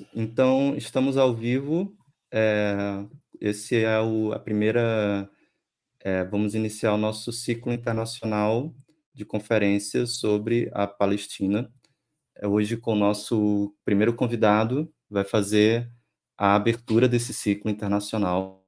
Pronto, então estamos ao vivo. Esse é a primeira. Vamos iniciar o nosso ciclo internacional de conferências sobre a Palestina. Hoje, com o nosso primeiro convidado, vai fazer a abertura desse ciclo internacional.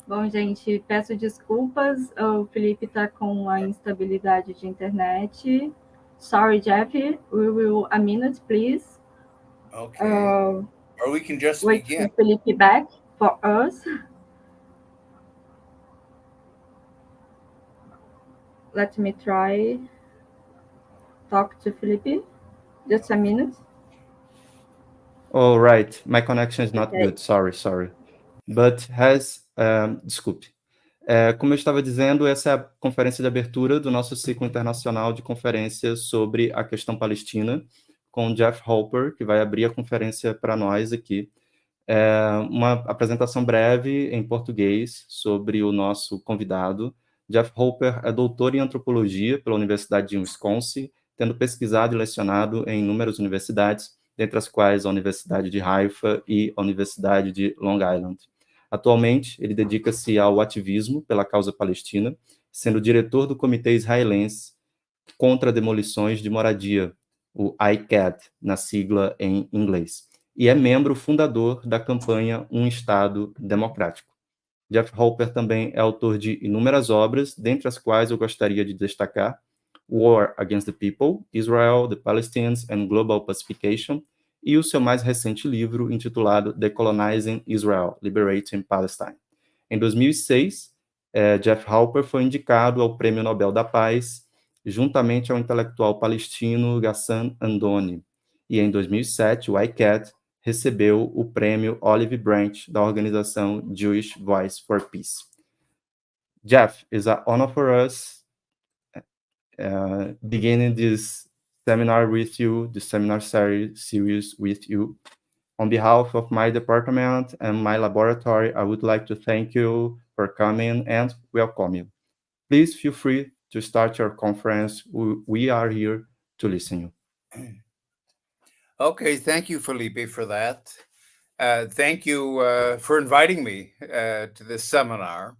Bom, gente, peço desculpas, o Felipe está com a instabilidade de internet. Sorry, Jeff, a minute, please. Okay. Or we can just Wait begin. for Felipe back for us. Let me try talk to Felipe. Just a minute. All right, my connection is not Okay. good, sorry. But desculpe. Como eu estava dizendo, essa é a conferência de abertura do nosso ciclo internacional de conferências sobre a questão palestina, com o Jeff Halper, que vai abrir a conferência para nós aqui. Uma apresentação breve em português sobre o nosso convidado. Jeff Halper é doutor em antropologia pela Universidade de Wisconsin, tendo pesquisado e lecionado em inúmeras universidades, dentre as quais a Universidade de Haifa e a Universidade de Long Island. Atualmente, ele dedica-se ao ativismo pela causa palestina, sendo diretor do Comitê Israelense contra Demolições de Moradia, o ICAD, na sigla em inglês, e é membro fundador da campanha Um Estado Democrático. Jeff Halper também é autor de inúmeras obras, dentre as quais eu gostaria de destacar War Against the People, Israel, the Palestinians and Global Pacification, e o seu mais recente livro, intitulado Decolonizing Israel, Liberating Palestine. Em 2006, Jeff Halper foi indicado ao Prêmio Nobel da Paz, juntamente ao intelectual palestino Ghassan Andoni. E em 2007, o ICAD recebeu o prêmio Olive Branch da organização Jewish Voice for Peace. Jeff, it's an honor for us beginning this seminar with you, the seminar series with you. On behalf of my department and my laboratory, I would like to thank you for coming and welcome you. Please feel free to start your conference. We are here to listen you. Okay, thank you, Felipe, for that. Thank you for inviting me to this seminar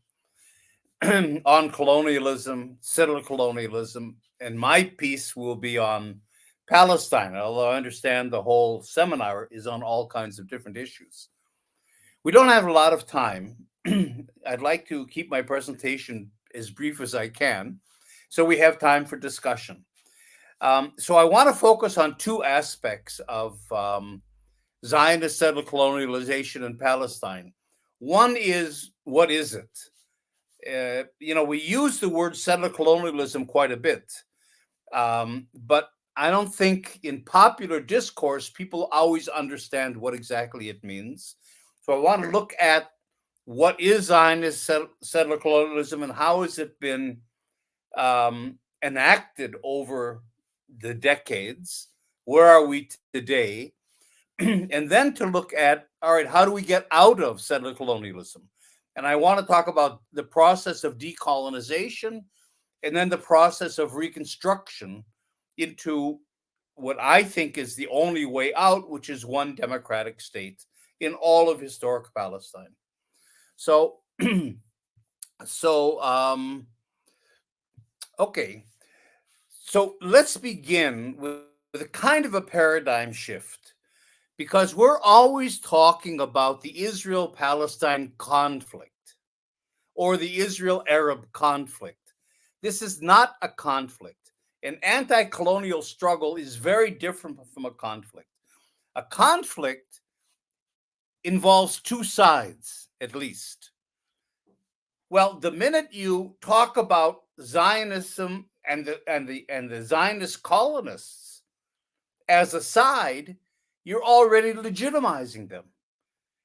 on colonialism, settler colonialism, and my piece will be on Palestine, although I understand the whole seminar is on all kinds of different issues. We don't have a lot of time. I'd like to keep my presentation as brief as I can, so we have time for discussion. So I want to focus on two aspects of Zionist settler colonialization in Palestine. One is, what is it? We use the word settler colonialism quite a bit, but I don't think in popular discourse, people always understand what exactly it means. So I want to look at what is Zionist settler colonialism and how has it been enacted over the decades? Where are we today? And then to look at, all right, how do we get out of settler colonialism? And I want to talk about the process of decolonization and then the process of reconstruction into what I think is the only way out, which is one democratic state in all of historic Palestine. So, okay. So let's begin with a kind of a paradigm shift, because we're always talking about the Israel-Palestine conflict or the Israel-Arab conflict. This is not a conflict. An anti-colonial struggle is very different from a conflict. A conflict involves two sides, at least. Well, the minute you talk about Zionism and the Zionist colonists as a side, you're already legitimizing them.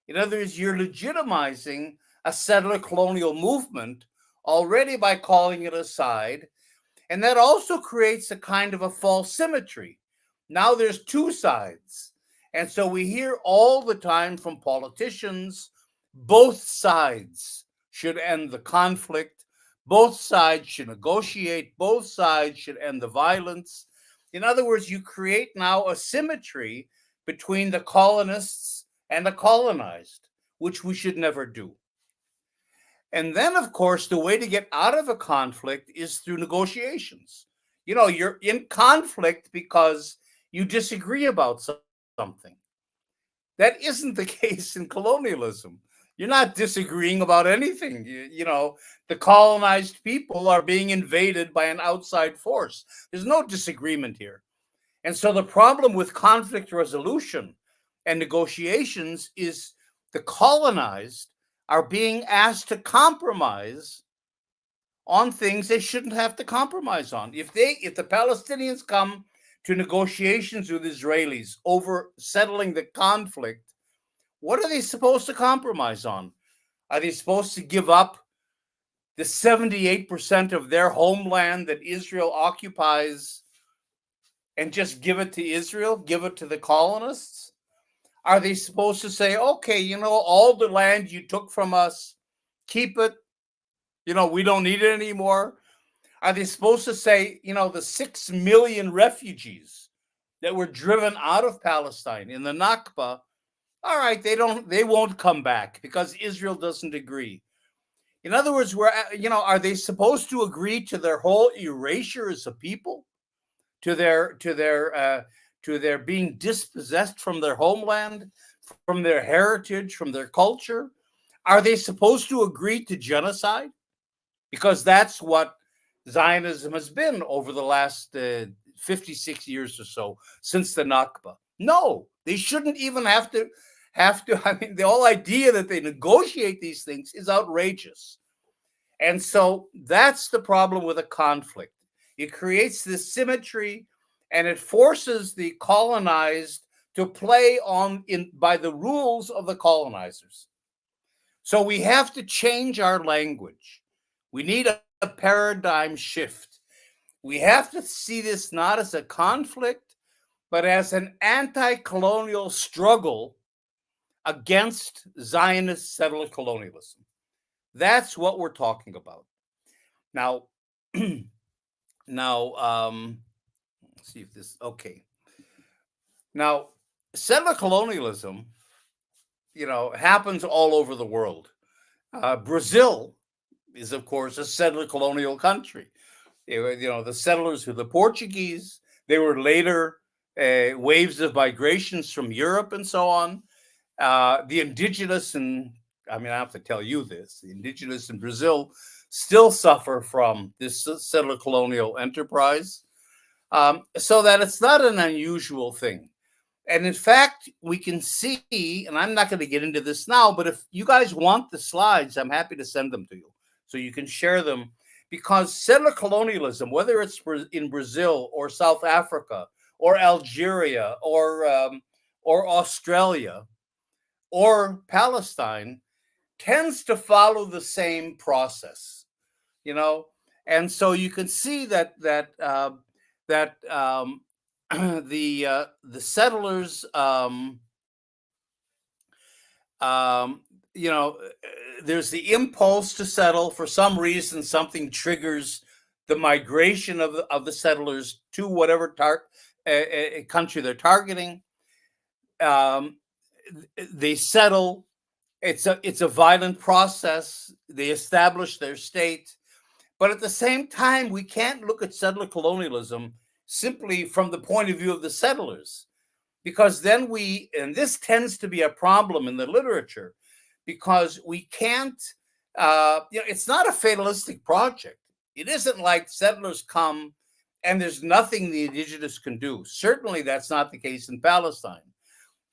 In other words, you're legitimizing a settler colonial movement already by calling it a side. And that also creates a kind of a false symmetry. Now there's two sides. And so we hear all the time from politicians, both sides should end the conflict, both sides should negotiate, both sides should end the violence. In other words, you create now a symmetry between the colonists and the colonized, which we should never do. And then, of course, the way to get out of a conflict is through negotiations. You know, you're in conflict because you disagree about something. That isn't the case in colonialism. You're not disagreeing about anything. You know, the colonized people are being invaded by an outside force. There's no disagreement here. And so the problem with conflict resolution and negotiations is the colonized are being asked to compromise on things they shouldn't have to compromise on. If the Palestinians come to negotiations with Israelis over settling the conflict, what are they supposed to compromise on? Are they supposed to give up the 78% of their homeland that Israel occupies and just give it to Israel, give it to the colonists? Are they supposed to say, okay, you know, all the land you took from us, keep it, you know, we don't need it anymore? Are they supposed to say, you know, the 6 million refugees that were driven out of Palestine in the Nakba, all right, they won't come back because Israel doesn't agree? In other words, are they supposed to agree to their whole erasure as a people, to their being dispossessed from their homeland, from their heritage, from their culture? Are they supposed to agree to genocide? Because that's what Zionism has been over the last 56 years or so, since the Nakba. No, they shouldn't even have to. I mean, the whole idea that they negotiate these things is outrageous. And so that's the problem with a conflict. It creates this symmetry, and it forces the colonized to play by the rules of the colonizers. So we have to change our language. We need a paradigm shift. We have to see this not as a conflict, but as an anti-colonial struggle against Zionist settler colonialism. That's what we're talking about. Now, let's see if this, okay. Now, settler colonialism, you know, happens all over the world. Brazil is, of course, a settler colonial country. You know, the settlers were the Portuguese. They were later waves of migrations from Europe and so on. The indigenous, and I mean, I have to tell you this, the indigenous in Brazil still suffer from this settler colonial enterprise, so that it's not an unusual thing. And in fact, we can see, and I'm not going to get into this now, but if you guys want the slides, I'm happy to send them to you so you can share them, because settler colonialism, whether it's in Brazil or South Africa or Algeria or Australia or Palestine, tends to follow the same process, you know. And so you can see that the settlers, you know, there's the impulse to settle. For some reason, something triggers the migration of the settlers to whatever country they're targeting. They settle. It's a violent process. They establish their state. But at the same time, we can't look at settler colonialism simply from the point of view of the settlers, because then and this tends to be a problem in the literature, because we can't, it's not a fatalistic project. It isn't like settlers come and there's nothing the indigenous can do. Certainly that's not the case in Palestine.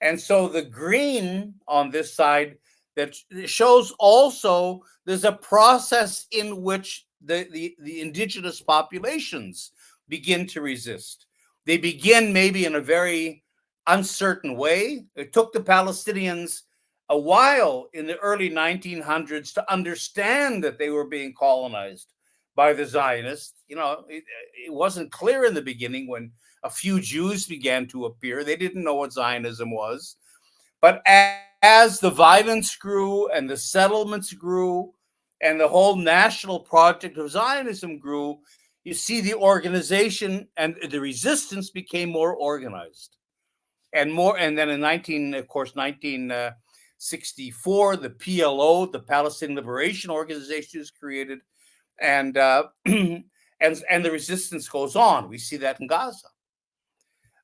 And so the green on this side that shows also there's a process in which the indigenous populations begin to resist. They begin maybe in a very uncertain way. It took the Palestinians a while in the early 1900s to understand that they were being colonized by the Zionists. It wasn't clear in the beginning when a few Jews began to appear. They didn't know what Zionism was. But as the violence grew and the settlements grew and the whole national project of Zionism grew, you see the organization and the resistance became more organized. And then in 1964, the PLO, the Palestinian Liberation Organization, is created, and and the resistance goes on. We see that in Gaza.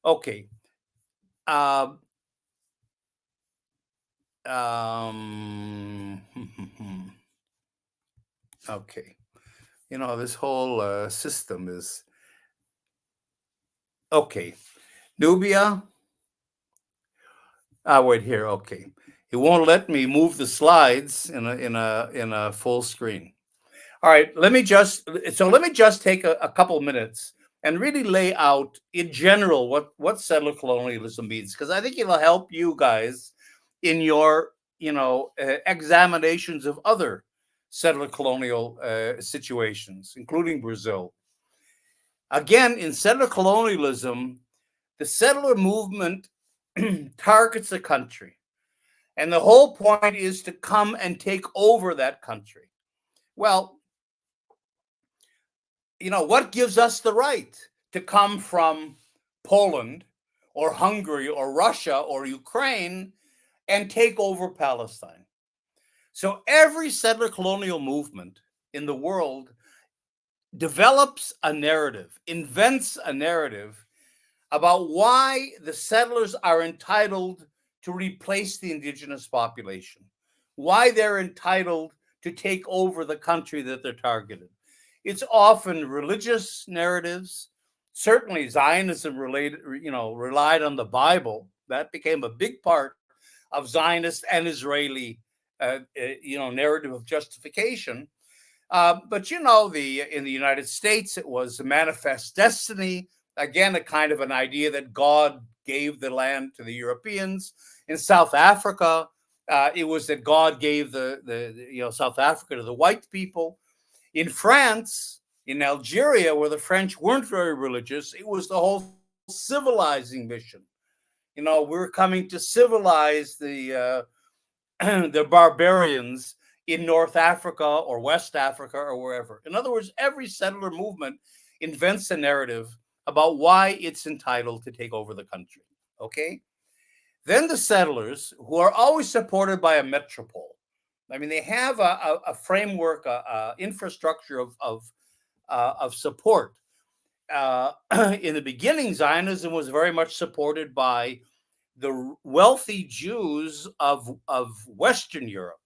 Okay. Okay. This whole system is okay. Nubia. Wait here. Okay, it won't let me move the slides in a full screen. All right, let me just take a couple minutes and really lay out in general what settler colonialism means, because I think it'll help you guys in your examinations of other settler colonial situations, including Brazil. Again, in settler colonialism, the settler movement targets a country, and the whole point is to come and take over that country. Well, what gives us the right to come from Poland or Hungary or Russia or Ukraine and take over Palestine? So every settler colonial movement in the world develops a narrative, invents a narrative about why the settlers are entitled to replace the indigenous population, why they're entitled to take over the country that they're targeted. It's often religious narratives. Certainly Zionism relied on the Bible. That became a big part of Zionist and Israeli narrative of justification. But in the United States, it was a manifest destiny. Again, a kind of an idea that God gave the land to the Europeans. In South Africa, it was that God gave the South Africa to the white people. In France, in Algeria, where the French weren't very religious, it was the whole civilizing mission. We're coming to civilize the the barbarians in North Africa or West Africa or wherever. In other words, every settler movement invents a narrative about why it's entitled to take over the country. Okay? Then the settlers, who are always supported by a metropole, I mean, they have a framework, infrastructure of support. In the beginning, Zionism was very much supported by the wealthy Jews of Western Europe,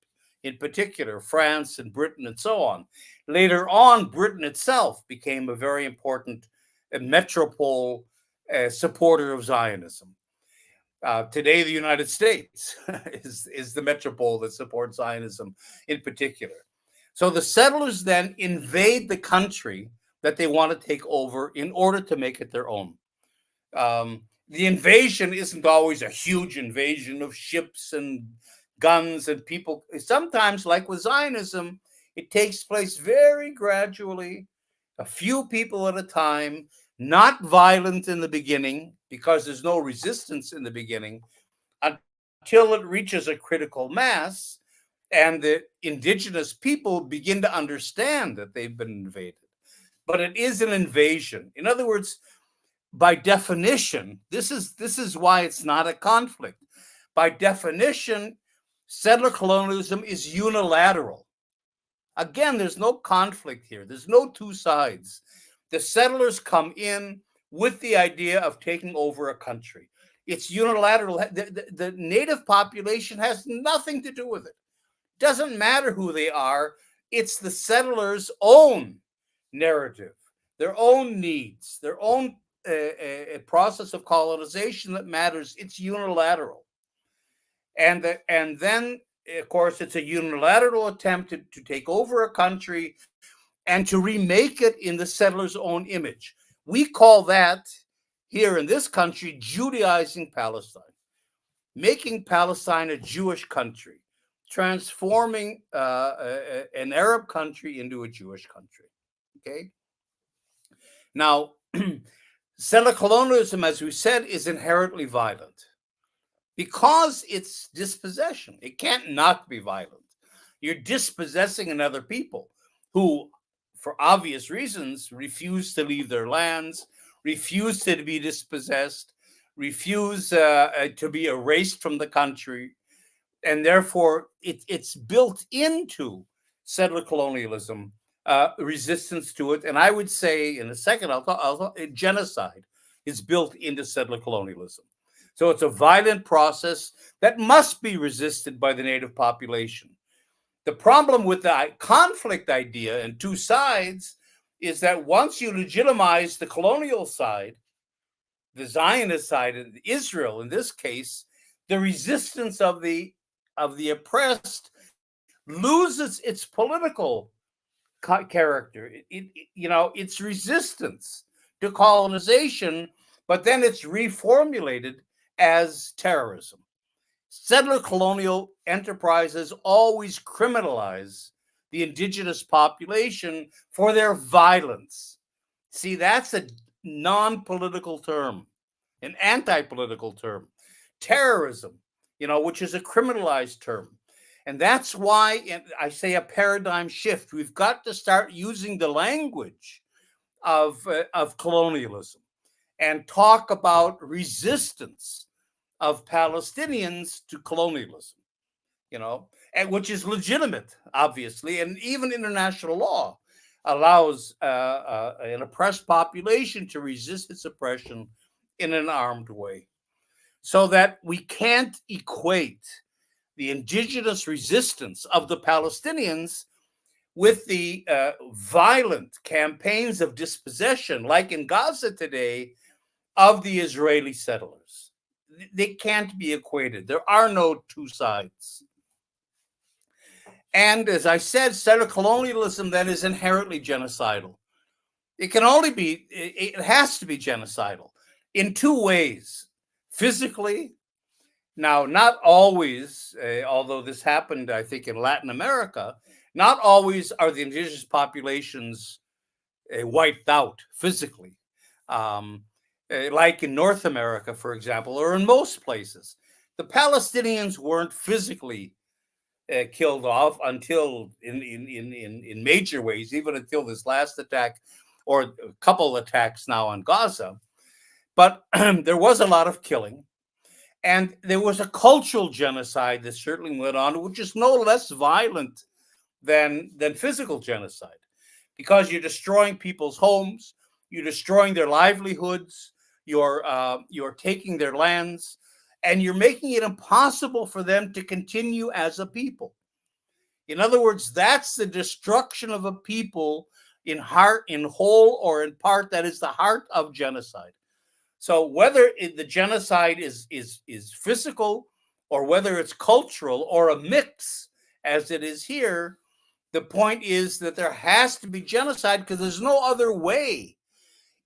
in particular, France and Britain and so on. Later on, Britain itself became a very important metropole supporter of Zionism. Today, the United States is the metropole that supports Zionism in particular. So the settlers then invade the country that they want to take over in order to make it their own. The invasion isn't always a huge invasion of ships and guns and people. Sometimes, like with Zionism, it takes place very gradually, a few people at a time, not violent in the beginning, because there's no resistance in the beginning, until it reaches a critical mass and the indigenous people begin to understand that they've been invaded. But it is an invasion. In other words, by definition, this is why it's not a conflict. By definition, settler colonialism is unilateral. Again, there's no conflict here. There's no two sides. The settlers come in with the idea of taking over a country. It's unilateral. The native population has nothing to do with it. Doesn't matter who they are. It's the settlers' own narrative, their own needs, their own process of colonization that matters. It's unilateral. And then, of course, it's a unilateral attempt to take over a country and to remake it in the settlers' own image. We call that, here in this country, Judaizing Palestine, making Palestine a Jewish country, transforming an Arab country into a Jewish country. Okay. Now, settler colonialism, as we said, is inherently violent because it's dispossession. It can't not be violent. You're dispossessing another people who, for obvious reasons, refuse to leave their lands, refuse to be dispossessed, refuse to be erased from the country. And therefore, it's built into settler colonialism, resistance to it. And I would say, in a second, genocide is built into settler colonialism. So it's a violent process that must be resisted by the native population. The problem with the conflict idea and two sides is that once you legitimize the colonial side, the Zionist side, and Israel in this case, the resistance of the oppressed loses its political character. It's resistance to colonization, but then it's reformulated as terrorism. Settler colonial enterprises always criminalize the indigenous population for their violence. See, that's a non-political term, an anti-political term. Terrorism, which is a criminalized term. And that's why I say a paradigm shift. We've got to start using the language of colonialism and talk about resistance of Palestinians to colonialism, and which is legitimate, obviously, and even international law allows an oppressed population to resist its oppression in an armed way. So that we can't equate the indigenous resistance of the Palestinians with the violent campaigns of dispossession, like in Gaza today, of the Israeli settlers. They can't be equated. There are no two sides. And as I said, settler colonialism then is inherently genocidal. It has to be genocidal in two ways. Physically, now not always, although this happened, I think, in Latin America, not always are the indigenous populations wiped out physically. Like in North America, for example, or in most places. The Palestinians weren't physically killed off until in major ways, even until this last attack or a couple attacks now on Gaza. But there was a lot of killing. And there was a cultural genocide that certainly went on, which is no less violent than physical genocide, because you're destroying people's homes, you're destroying their livelihoods, you're taking their lands, and you're making it impossible for them to continue as a people. In other words, that's the destruction of a people in heart, in whole, or in part. That is the heart of genocide. So whether the genocide is physical or whether it's cultural or a mix, as it is here, the point is that there has to be genocide because there's no other way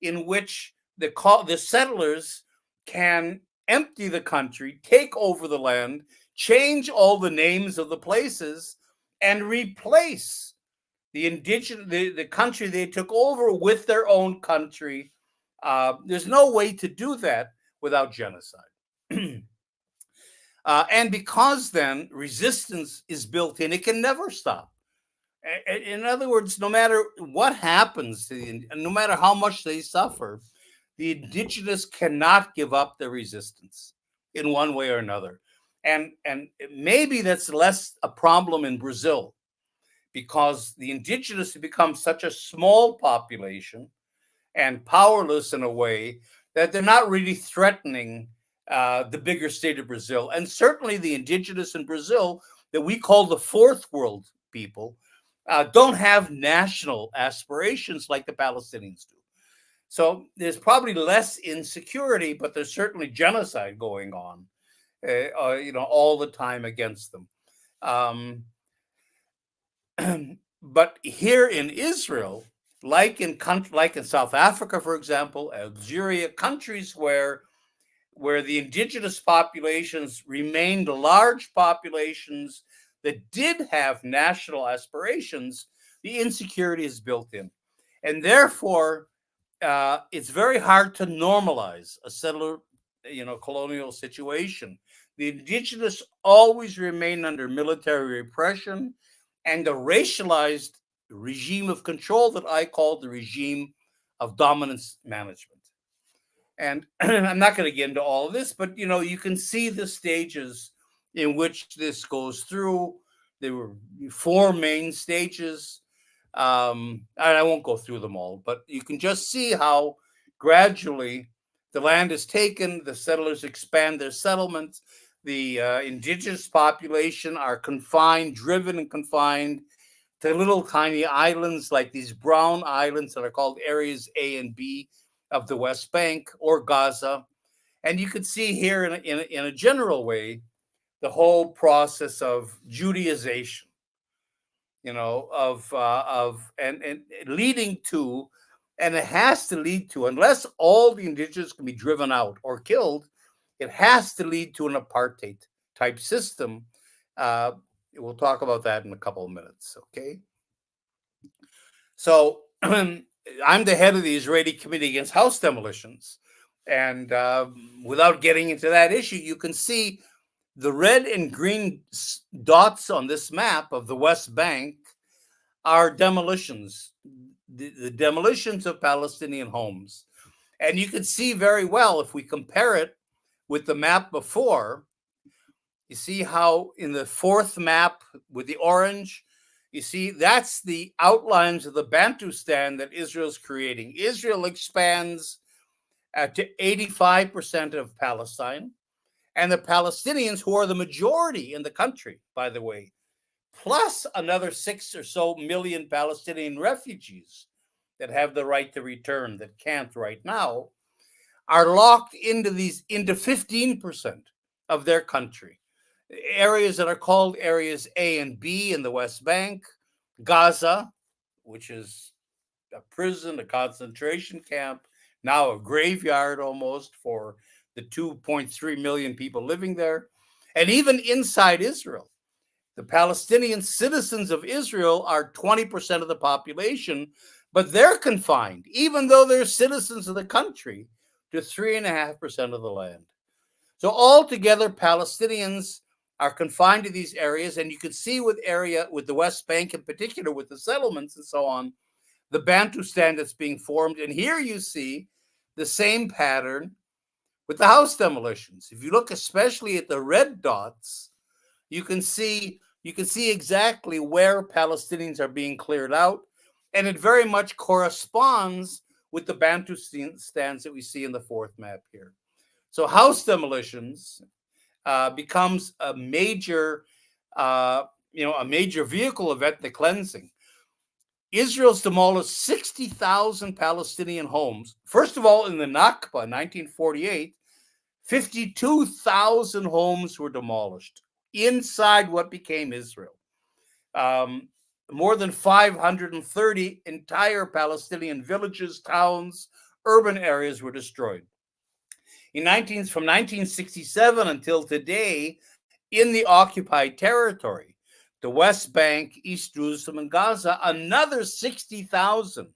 in which the settlers can empty the country, take over the land, change all the names of the places, and replace the country they took over with their own country. There's no way to do that without genocide. And because then resistance is built in, it can never stop. In other words, no matter what happens to no matter how much they suffer, the indigenous cannot give up their resistance in one way or another. And maybe that's less a problem in Brazil, because the indigenous have become such a small population and powerless in a way that they're not really threatening the bigger state of Brazil. And certainly the indigenous in Brazil that we call the fourth world people don't have national aspirations like the Palestinians do. So there's probably less insecurity, but there's certainly genocide going on, all the time against them. But here in Israel, like in South Africa, for example, Algeria, countries where the indigenous populations remained large populations that did have national aspirations, the insecurity is built in. And therefore, it's very hard to normalize a settler, colonial situation. The indigenous always remain under military repression and a racialized regime of control that I call the regime of dominance management. And I'm not going to get into all of this, but you can see the stages in which this goes through. There were 4 main stages. And I won't go through them all, but you can just see how gradually the land is taken, the settlers expand their settlements, the indigenous population are driven and confined to little tiny islands like these brown islands that are called areas A and B of the West Bank or Gaza. And you can see here in a general way, the whole process of Judaization, and leading to, and it has to lead to, unless all the indigenous can be driven out or killed, it has to lead to an apartheid type system. We'll talk about that in a couple of minutes, okay? So I'm the head of the Israeli Committee Against House Demolitions. And without getting into that issue, you can see the red and green dots on this map of the West Bank are demolitions, the demolitions of Palestinian homes. And you can see very well, if we compare it with the map before, you see how in the 4th map with the orange, you see that's the outlines of the Bantustan that Israel's creating. Israel expands to 85% of Palestine, and the Palestinians, who are the majority in the country, by the way, plus another 6 or so million Palestinian refugees that have the right to return that can't right now, are locked into 15% of their country. Areas that are called areas A and B in the West Bank, Gaza, which is a prison, a concentration camp, now a graveyard almost for the 2.3 million people living there, and even inside Israel. The Palestinian citizens of Israel are 20% of the population, but they're confined, even though they're citizens of the country, to 3.5% of the land. So altogether, Palestinians are confined to these areas, and you can see with the West Bank in particular, with the settlements and so on, the Bantustan that's being formed. And here you see the same pattern with the house demolitions. If you look especially at the red dots, you can see exactly where Palestinians are being cleared out, and it very much corresponds with the Bantustans that we see in the 4th map here. So house demolitions becomes a major vehicle of ethnic cleansing. Israel's demolished 60,000 Palestinian homes. First of all, in the Nakba, 1948, 52,000 homes were demolished inside what became Israel. More than 530 entire Palestinian villages, towns, urban areas were destroyed. From 1967 until today, in the occupied territory, the West Bank, East Jerusalem, and Gaza, another 60,000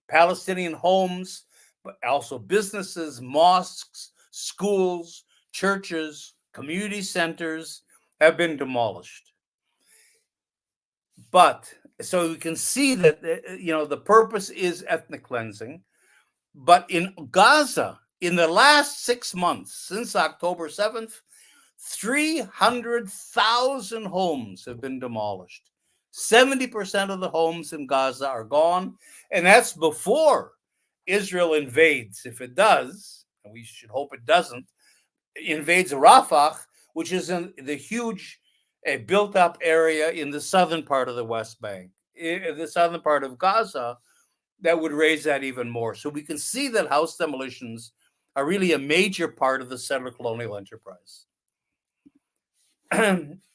Palestinian homes, but also businesses, mosques, schools, churches, community centers have been demolished. But so you can see that the purpose is ethnic cleansing. But in Gaza, in the last 6 months, since October 7th, 300,000 homes have been demolished. 70% of the homes in Gaza are gone, and that's before Israel invades. If it does, and we should hope it doesn't, invades Rafah, which is in the huge built-up area in the southern part of the West Bank, the southern part of Gaza, that would raise that even more. So we can see that house demolitions are really a major part of the settler colonial enterprise.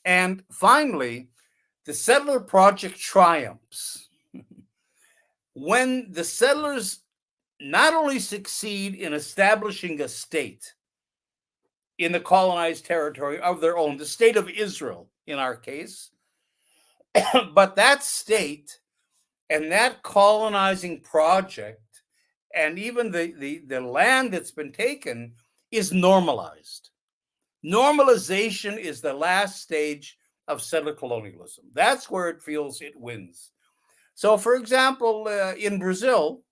And finally, the settler project triumphs when the settlers not only succeed in establishing a state in the colonized territory of their own, the state of Israel in our case, but that state And that colonizing project and even the land that's been taken is normalized. Normalization is the last stage of settler colonialism. That's where it feels it wins. So, for example, in Brazil,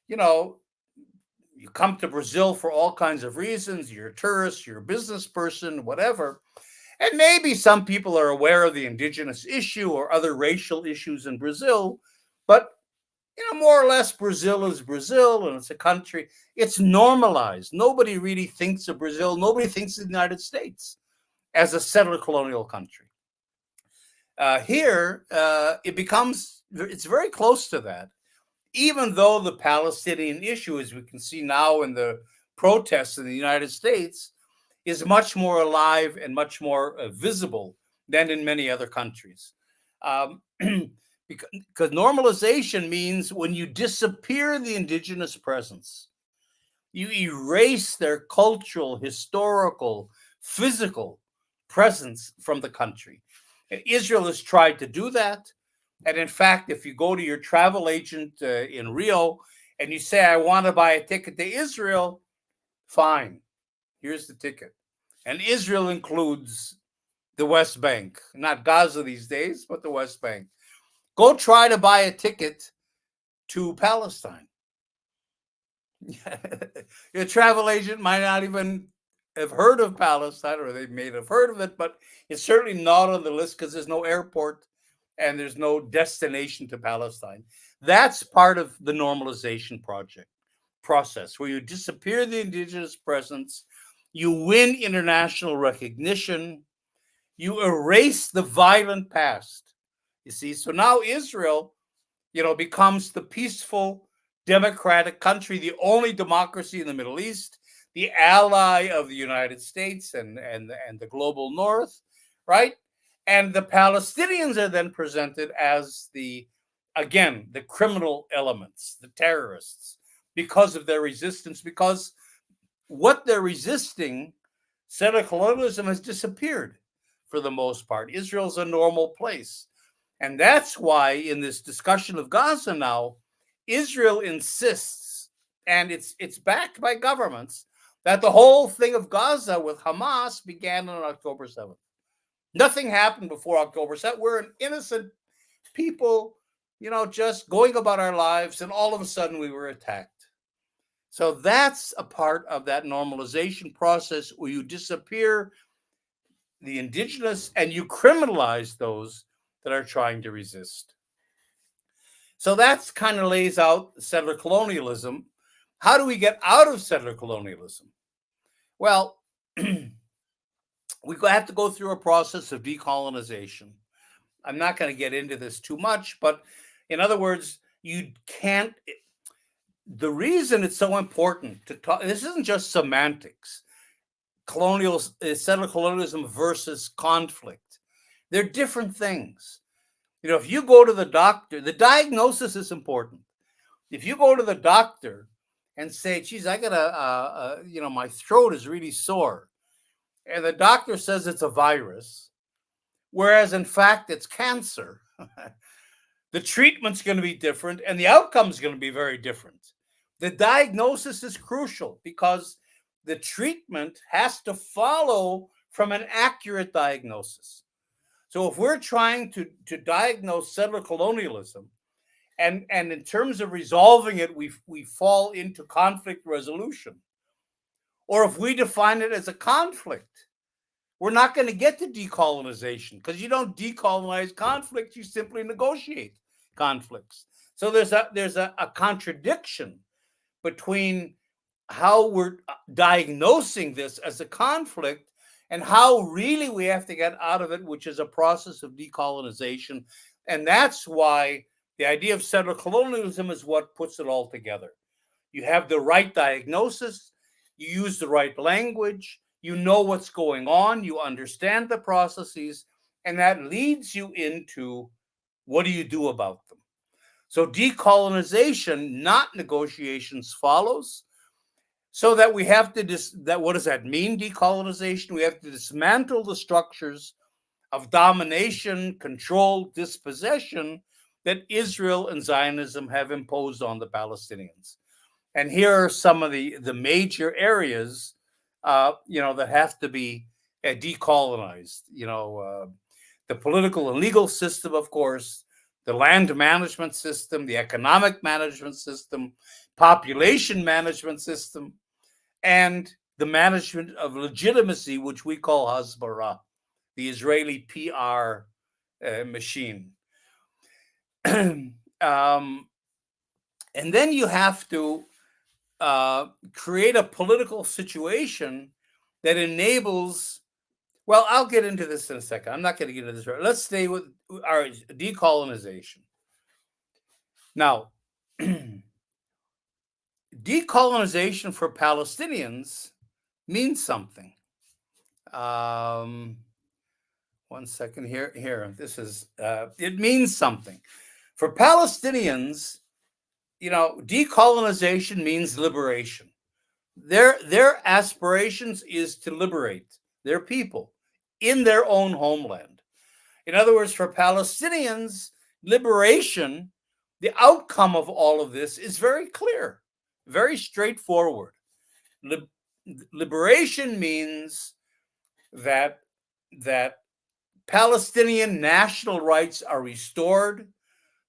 you come to Brazil for all kinds of reasons. You're a tourist, you're a business person, whatever. And maybe some people are aware of the indigenous issue or other racial issues in Brazil, but more or less Brazil is Brazil, and it's a country. It's normalized. Nobody really thinks of Brazil. Nobody thinks of the United States as a settler colonial country. Here, it's very close to that, even though the Palestinian issue, as we can see now in the protests in the United States, is much more alive and much more visible than in many other countries. Because normalization means when you disappear the indigenous presence, you erase their cultural, historical, physical presence from the country. And Israel has tried to do that. And in fact, if you go to your travel agent in Rio and you say, I want to buy a ticket to Israel, fine, here's the ticket. And Israel includes the West Bank, not Gaza these days, but the West Bank. Go try to buy a ticket to Palestine. Your travel agent might not even have heard of Palestine, or they may have heard of it, but it's certainly not on the list because there's no airport and there's no destination to Palestine. That's part of the normalization process, where you disappear the indigenous presence, you win international recognition, you erase the violent past. You see, so now Israel, becomes the peaceful, democratic country, the only democracy in the Middle East, the ally of the United States and the global North, right? And the Palestinians are then presented as the criminal elements, the terrorists, because of their resistance, because what they're resisting, settler colonialism, has disappeared for the most part. Israel's a normal place. And that's why in this discussion of Gaza now, Israel insists, and it's backed by governments, that the whole thing of Gaza with Hamas began on October 7th. Nothing happened before October 7th. We're an innocent people, just going about our lives, and all of a sudden we were attacked. So that's a part of that normalization process where you disappear the indigenous and you criminalize those that are trying to resist. So that's kind of lays out settler colonialism. How do we get out of settler colonialism? Well, we have to go through a process of decolonization. I'm not going to get into this too much, but in other words, you can't. The reason it's so important to talk, this isn't just semantics, settler colonialism versus conflict. They're different things. If you go to the doctor, the diagnosis is important. If you go to the doctor and say, geez, I got my throat is really sore, and the doctor says it's a virus, whereas in fact it's cancer, the treatment's going to be different and the outcome's going to be very different. The diagnosis is crucial because the treatment has to follow from an accurate diagnosis. So if we're trying to diagnose settler colonialism, and in terms of resolving it, we fall into conflict resolution. Or if we define it as a conflict, we're not going to get to decolonization, because you don't decolonize conflict, you simply negotiate conflicts. So there's a contradiction between how we're diagnosing this as a conflict and how really we have to get out of it, which is a process of decolonization. And that's why the idea of settler colonialism is what puts it all together. You have the right diagnosis, you use the right language, you know what's going on, you understand the processes, and that leads you into what do you do about them. So decolonization, not negotiations, follows. So that we have to, what does that mean, decolonization? We have to dismantle the structures of domination, control, dispossession that Israel and Zionism have imposed on the Palestinians. And here are some of the major areas, that have to be decolonized. The political and legal system, of course, the land management system, the economic management system, population management system, and the management of legitimacy, which we call Hasbara, the Israeli PR machine. And then you have to create a political situation that enables, well, I'll get into this in a second. I'm not going to get into this right. Let's stay with our decolonization. Now, decolonization for Palestinians means something. 1 second here. This is, it means something. For Palestinians, decolonization means liberation. Their aspirations is to liberate their people in their own homeland. In other words, for Palestinians, liberation, the outcome of all of this is very clear, very straightforward. Liberation means that Palestinian national rights are restored,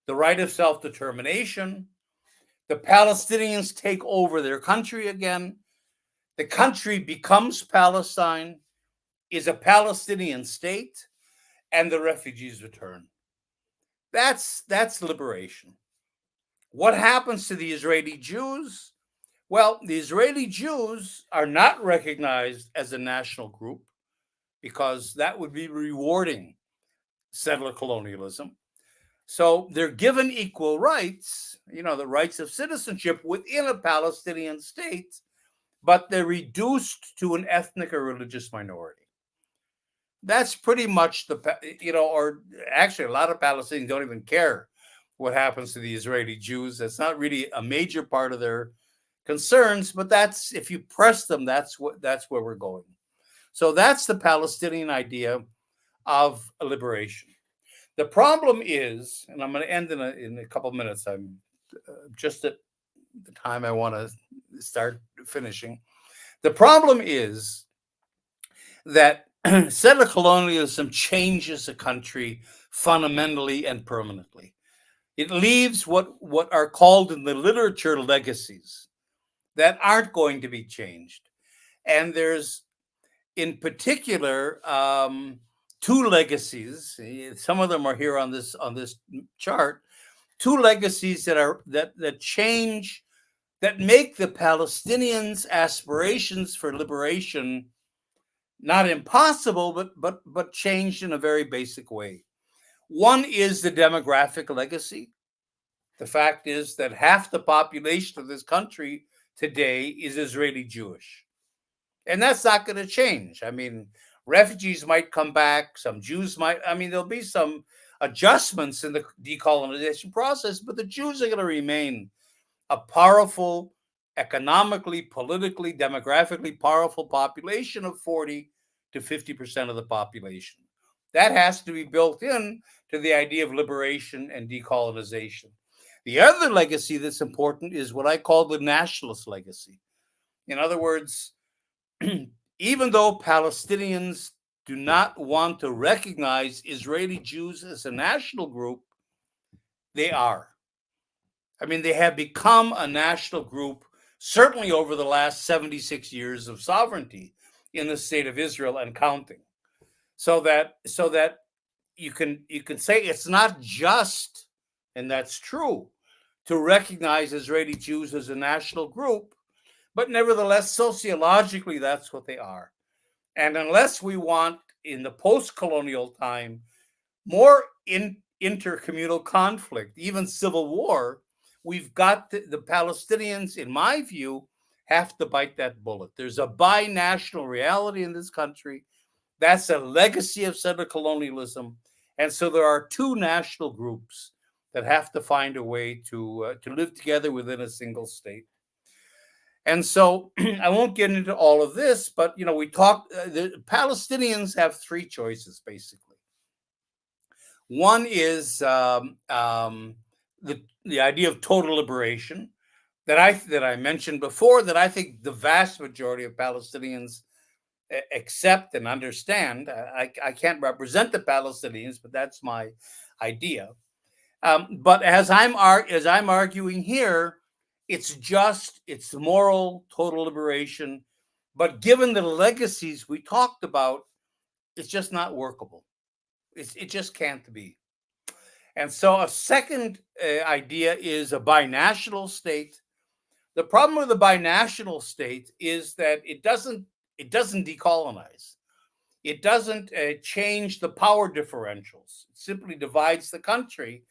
the right of self-determination. The Palestinians take over their country again. The country becomes Palestine, is a Palestinian state, and the refugees return. That's liberation. What happens to the Israeli Jews? Well, the Israeli Jews are not recognized as a national group because that would be rewarding settler colonialism. So they're given equal rights, the rights of citizenship within a Palestinian state, but they're reduced to an ethnic or religious minority. That's pretty much or actually a lot of Palestinians don't even care what happens to the Israeli Jews. That's not really a major part of their concerns, but that's, if you press them, that's where we're going. So that's the Palestinian idea of liberation. The problem is, and I'm going to end in a couple of minutes. I'm just at the time I want to start finishing. The problem is that settler colonialism changes a country fundamentally and permanently. It leaves what are called in the literature legacies that aren't going to be changed. And there's, in particular, two legacies. Some of them are here on this chart. Two legacies that change, that make the Palestinians' aspirations for liberation not impossible, but changed in a very basic way. One is the demographic legacy. The fact is that half the population of this country today is Israeli Jewish. And that's not going to change. I mean, refugees might come back, some Jews might, there'll be some adjustments in the decolonization process, but the Jews are going to remain a powerful, economically, politically, demographically powerful population of 40 to 50% of the population. That has to be built in to the idea of liberation and decolonization. The other legacy that's important is what I call the nationalist legacy. In other words, even though Palestinians do not want to recognize Israeli Jews as a national group, they are. They have become a national group, certainly over the last 76 years of sovereignty in the state of Israel and counting. So that you can say it's not just, and that's true, to recognize Israeli Jews as a national group, but nevertheless, sociologically, that's what they are. And unless we want, in the post-colonial time, more intercommunal conflict, even civil war, we've got the Palestinians, in my view, have to bite that bullet. There's a binational reality in this country. That's a legacy of settler colonialism. And so there are two national groups that have to find a way to live together within a single state. And so I won't get into all of this, but, we talk, the Palestinians have three choices, basically. One is the idea of total liberation that I mentioned before, that I think the vast majority of Palestinians accept and understand. I can't represent the Palestinians, but that's my idea. But as I'm arguing here, it's the moral total liberation. But given the legacies we talked about, it's just not workable. It just can't be. And so a second idea is a binational state. The problem with the binational state is that it doesn't decolonize. It doesn't change the power differentials. It simply divides the country.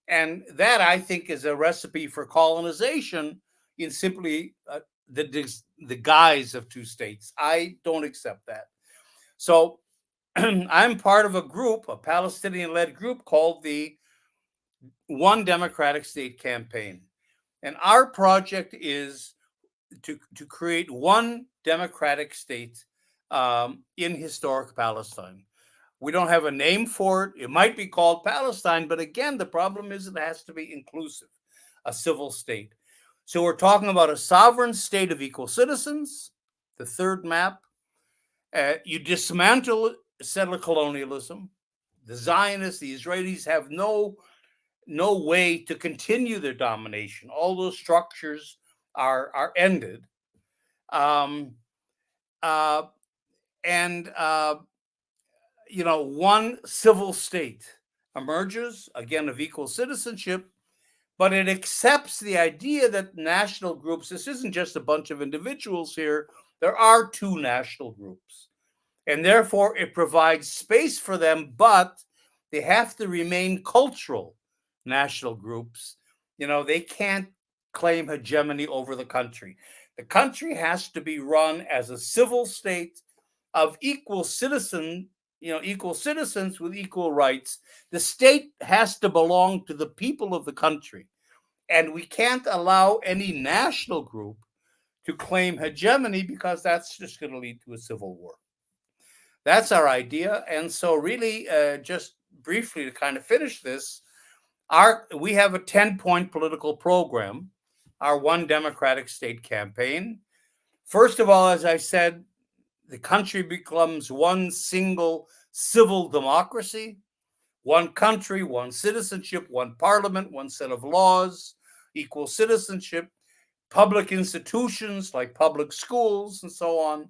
And that, I think, is a recipe for colonization in simply the guise of two states. I don't accept that. So I'm part of a group, a Palestinian-led group called the One Democratic State Campaign. And our project is to create one democratic state in historic Palestine. We don't have a name for it. It might be called Palestine, but again, the problem is it has to be inclusive, a civil state. So we're talking about a sovereign state of equal citizens, the third map. You dismantle settler colonialism. The Zionists, the Israelis have no way to continue their domination. All those structures are ended. One civil state emerges, again, of equal citizenship, but it accepts the idea that national groups, this isn't just a bunch of individuals here, there are two national groups. And therefore, it provides space for them, but they have to remain cultural national groups. They can't claim hegemony over the country. The country has to be run as a civil state of equal citizens with equal rights. The state has to belong to the people of the country. And we can't allow any national group to claim hegemony, because that's just going to lead to a civil war. That's our idea. And so really, just briefly to kind of finish this, we have a 10-point political program, our One Democratic State Campaign. First of all, as I said, the country becomes one single civil democracy, one country, one citizenship, one parliament, one set of laws, equal citizenship, public institutions like public schools and so on.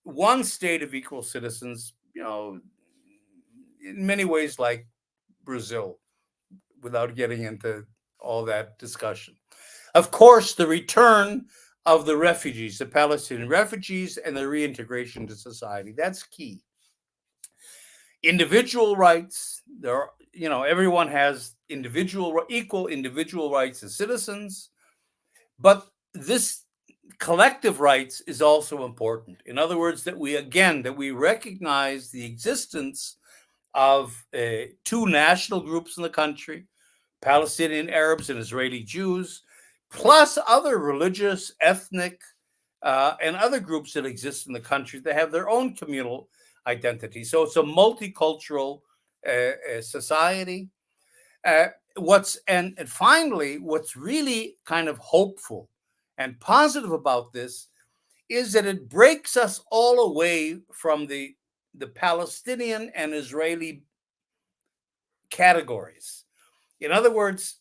One state of equal citizens, in many ways like Brazil, without getting into all that discussion. Of course, the return of the refugees, the Palestinian refugees, and the reintegration to society. That's key. Individual rights, everyone has equal individual rights as citizens, but this collective rights is also important. In other words, that we recognize the existence of two national groups in the country, Palestinian Arabs and Israeli Jews, plus other religious, ethnic, and other groups that exist in the country that have their own communal identity. So it's a multicultural society. Finally, what's really kind of hopeful and positive about this is that it breaks us all away from the Palestinian and Israeli categories. In other words,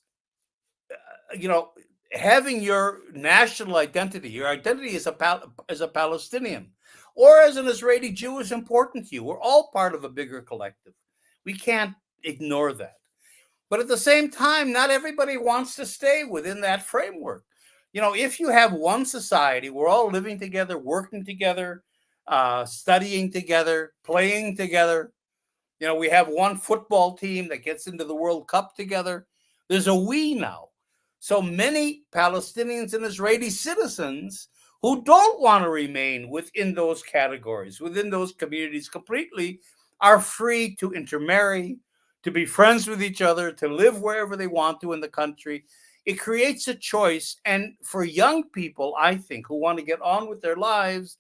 having your national identity, your identity as a Palestinian or as an Israeli Jew is important to you. We're all part of a bigger collective. We can't ignore that. But at the same time, not everybody wants to stay within that framework. If you have one society, we're all living together, working together, studying together, playing together. We have one football team that gets into the World Cup together. There's a we now. So many Palestinians and Israeli citizens who don't want to remain within those categories, within those communities completely, are free to intermarry, to be friends with each other, to live wherever they want to in the country. It creates a choice. And for young people, I think, who want to get on with their lives,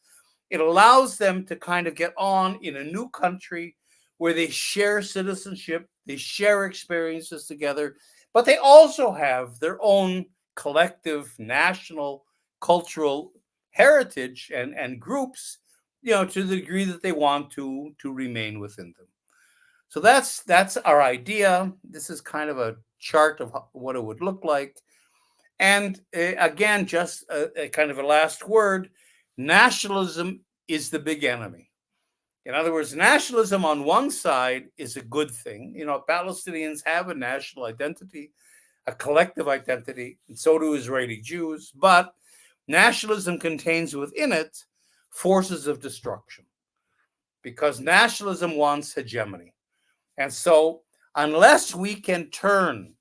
it allows them to kind of get on in a new country where they share citizenship, They share experiences together, but they also have their own collective national cultural heritage and groups, to the degree that they want to remain within them. So that's our idea. This is kind of a chart of what it would look like. And again, just a kind of a last word, nationalism is the big enemy. In other words, nationalism on one side is a good thing. Palestinians have a national identity, a collective identity, and so do Israeli Jews. But nationalism contains within it forces of destruction, because nationalism wants hegemony. And so unless we can turn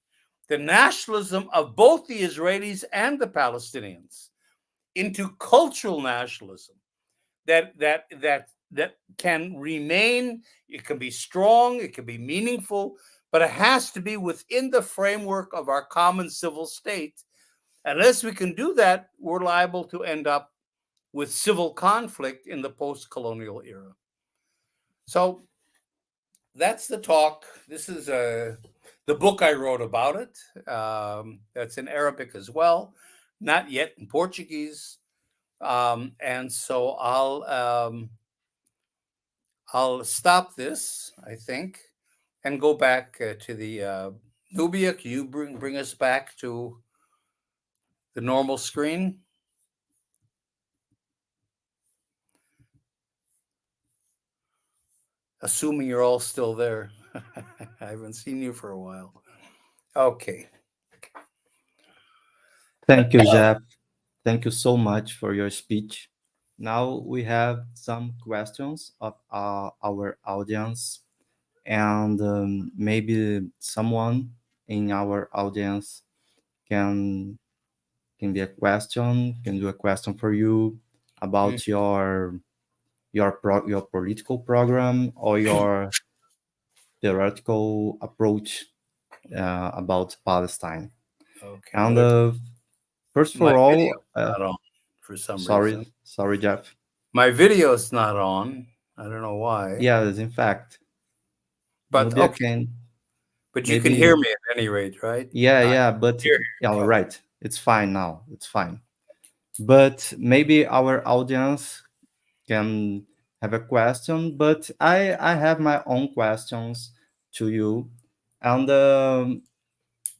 the nationalism of both the Israelis and the Palestinians into cultural nationalism that can remain, it can be strong, it can be meaningful, but it has to be within the framework of our common civil state. Unless we can do that, we're liable to end up with civil conflict in the post-colonial era. So that's the talk. This is the book I wrote about it. That's in Arabic as well, not yet in Portuguese. And so I'll stop this, I think, and go back to the Nubia. Can you bring us back to the normal screen? Assuming you're all still there. I haven't seen you for a while. Okay. Thank you, Jeff. Thank you so much for your speech. Now we have some questions of our audience, and maybe someone in our audience can be a question, can do a question for you about your political program or your theoretical approach about Palestine. Okay. And first My for all, video's not on for some reason. Sorry, Jeff. My video's not on. I don't know why. Yes, in fact. But Nubia okay. But you maybe, can hear me at any rate, right? Yeah, but yeah, right. It's fine now. It's fine. But maybe our audience can have a question, but I have my own questions to you. And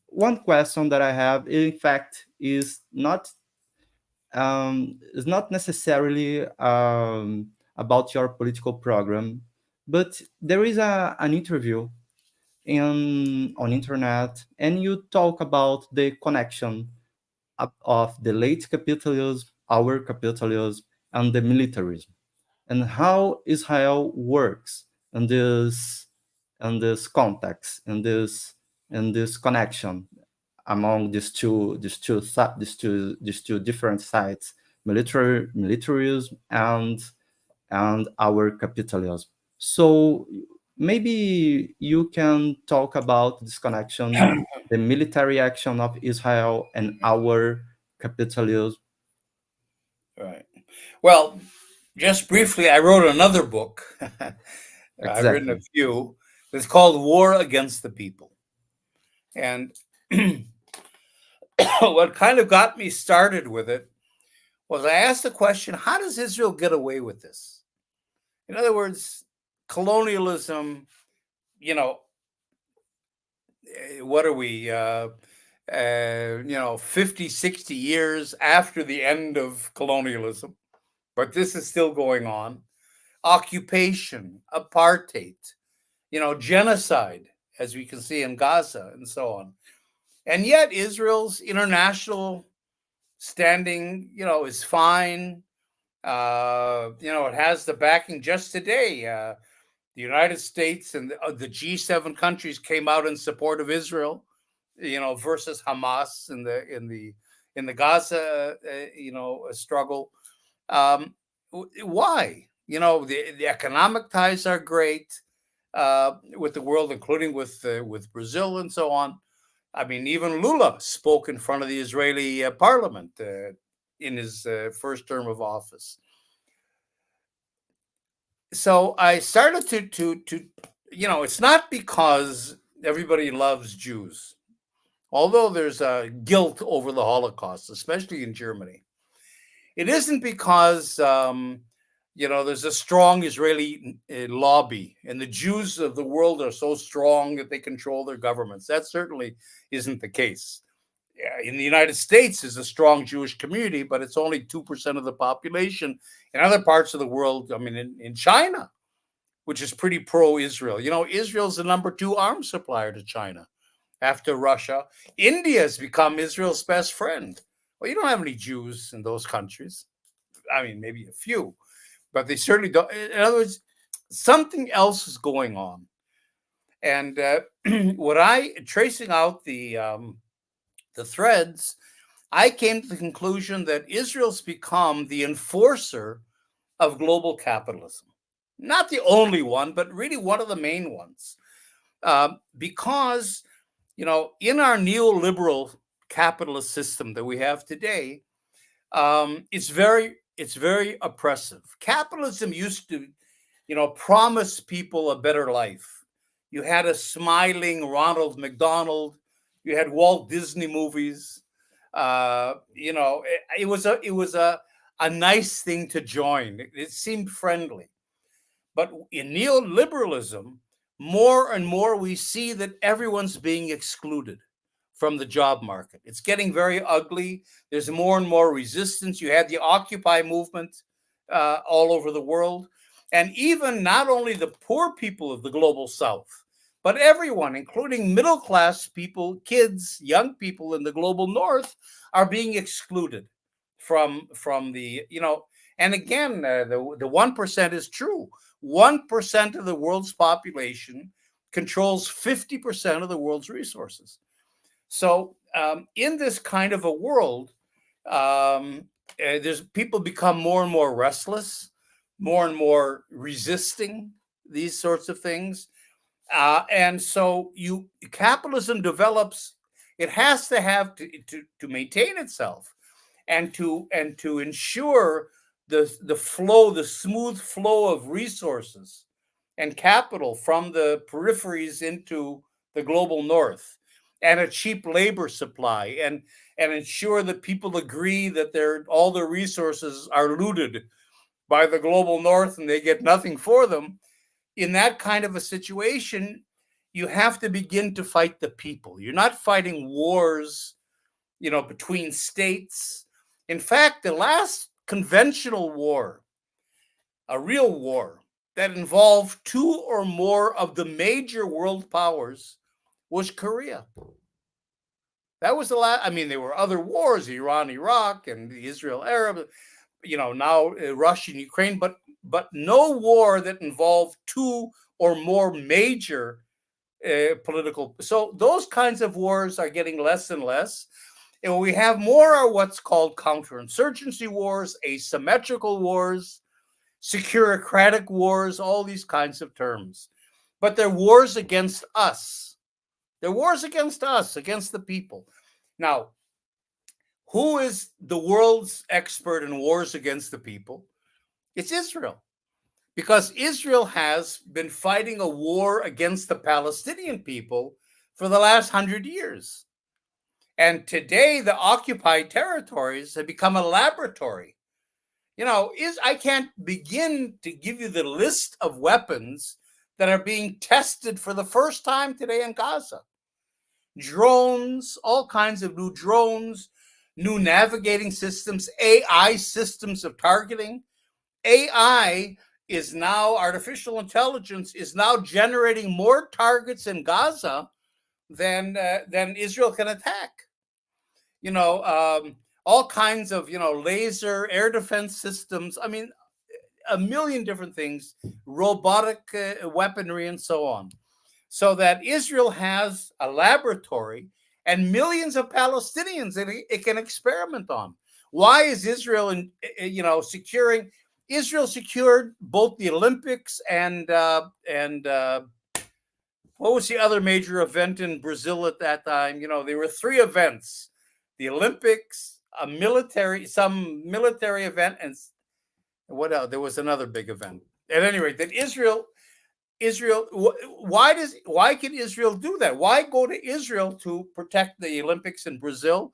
one question that I have, in fact, is not necessarily about your political program, but there is an interview on internet, and you talk about the connection of the late capitalism, our capitalism, and the militarism, and how Israel works in this context, in this connection among these two different sides, militarism and our capitalism. So maybe you can talk about this connection, the military action of Israel and our capitalism. Right. Well, just briefly, I wrote another book. I've written a Exactly. few. It's called War Against the People. And what kind of got me started with it was I asked the question, how does Israel get away with this? In other words, colonialism, what are we, 50, 60 years after the end of colonialism, but this is still going on. Occupation, apartheid, genocide, as we can see in Gaza and so on. And yet Israel's international standing, is fine. It has the backing. Just today, the United States and the G7 countries came out in support of Israel, versus Hamas in the Gaza, struggle. Why? The economic ties are great with the world, including with Brazil and so on. I mean, even Lula spoke in front of the Israeli parliament in his first term of office. So I started to it's not because everybody loves Jews, although there's a guilt over the Holocaust, especially in Germany. It isn't because there's a strong Israeli lobby, and the Jews of the world are so strong that they control their governments. That certainly isn't the case. In the United States, there's a strong Jewish community, but it's only 2% of the population. In other parts of the world, I mean, in China, which is pretty pro-Israel. Israel's the number 2 arms supplier to China after Russia. India has become Israel's best friend. Well, you don't have any Jews in those countries. I mean, maybe a few, but they certainly don't. In other words, something else is going on. And tracing out the threads, I came to the conclusion that Israel's become the enforcer of global capitalism. Not the only one, but really one of the main ones. Because, in our neoliberal capitalist system that we have today, it's very oppressive. Capitalism used to, promise people a better life. You had a smiling Ronald McDonald. You had Walt Disney movies. It was a nice thing to join. It seemed friendly. But in neoliberalism, more and more we see that everyone's being excluded from the job market. It's getting very ugly. There's more and more resistance. You had the Occupy movement all over the world. And even not only the poor people of the global South, but everyone, including middle-class people, kids, young people in the global North, are being excluded from the, and again, the 1% is true. 1% of the world's population controls 50% of the world's resources. So in this kind of a world, there's people become more and more restless, more and more resisting these sorts of things. And so capitalism develops. It has to have to maintain itself and to ensure the smooth flow of resources and capital from the peripheries into the global North, and a cheap labor supply, and ensure that people agree that all their resources are looted by the global North and they get nothing for them. In that kind of a situation, you have to begin to fight the people. You're not fighting wars, between states. In fact, the last conventional war, a real war that involved 2 or more of the major world powers, was Korea. That was the last. I mean, there were other wars, Iran, Iraq, and the Israel, Arab, now Russia and Ukraine, but no war that involved 2 or more major political. So those kinds of wars are getting less and less. And what we have more are what's called counterinsurgency wars, asymmetrical wars, securocratic wars, all these kinds of terms. But they're wars against us. They're wars against us, against the people. Now, who is the world's expert in wars against the people? It's Israel. Because Israel has been fighting a war against the Palestinian people for the last 100 years. And today, the occupied territories have become a laboratory. I can't begin to give you the list of weapons that are being tested for the first time today in Gaza. Drones, all kinds of new drones, new navigating systems, AI systems of targeting. AI is now, artificial intelligence is now generating more targets in Gaza than Israel can attack. All kinds of, laser air defense systems. I mean, a million different things, robotic weaponry, and so on. So that Israel has a laboratory and millions of Palestinians that it can experiment on. Why is Israel, securing? Israel secured both the Olympics and what was the other major event in Brazil at that time? There were 3 events: the Olympics, some military event, and what else? There was another big event. At any rate, that Israel Israel, why can Israel do that? Why go to Israel to protect the Olympics in Brazil?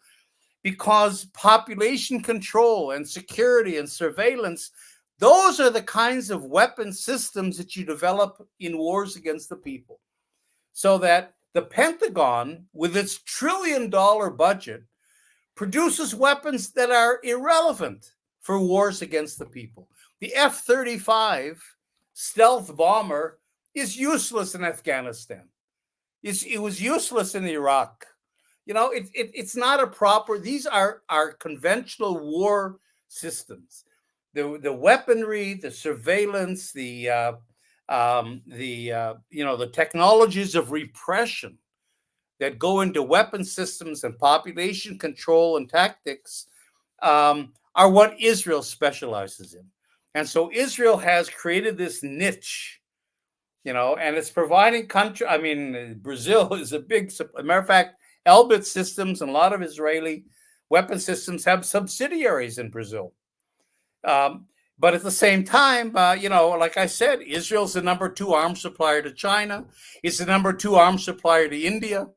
Because population control and security and surveillance, those are the kinds of weapon systems that you develop in wars against the people. So that the Pentagon, with its $1 trillion budget, produces weapons that are irrelevant for wars against the people. The F-35 stealth bomber is useless in Afghanistan. It was useless in Iraq. It's not a proper. These are conventional war systems. The weaponry, the surveillance, the technologies of repression that go into weapon systems and population control and tactics are what Israel specializes in. And so Israel has created this niche, and it's providing country. I mean, Brazil is a big, as a matter of fact, Elbit Systems and a lot of Israeli weapon systems have subsidiaries in Brazil. But at the same time, like I said, Israel's the number 2 arms supplier to China. It's the number 2 arms supplier to India.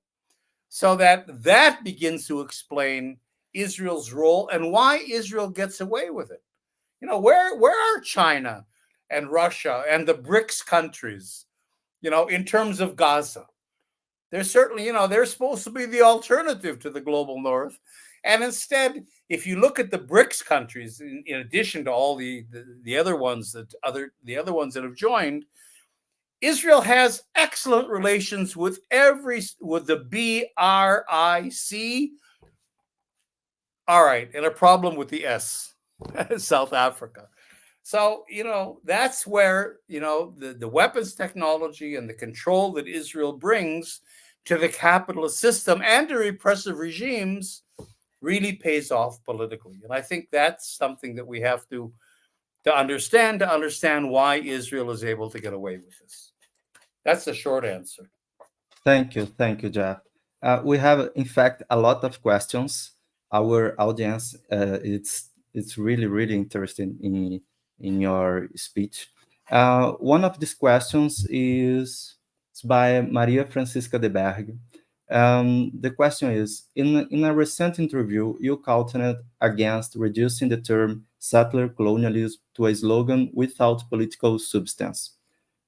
So that begins to explain Israel's role and why Israel gets away with it. Where are China and Russia and the BRICS countries, in terms of Gaza? They're certainly, they're supposed to be the alternative to the global north. And instead, if you look at the BRICS countries, in addition to all the other ones that have joined, Israel has excellent relations with the BRIC. All right, and a problem with the S, South Africa. So, that's where, the weapons technology and the control that Israel brings to the capitalist system and to repressive regimes really pays off politically. And I think that's something that we have to understand why Israel is able to get away with this. That's the short answer. Thank you, Jeff. We have, in fact, a lot of questions. Our audience, it's really, really interested in your speech. One of these questions is by Maria Francisca de Berg. The question is, in a recent interview, you cautioned against reducing the term settler colonialism to a slogan without political substance.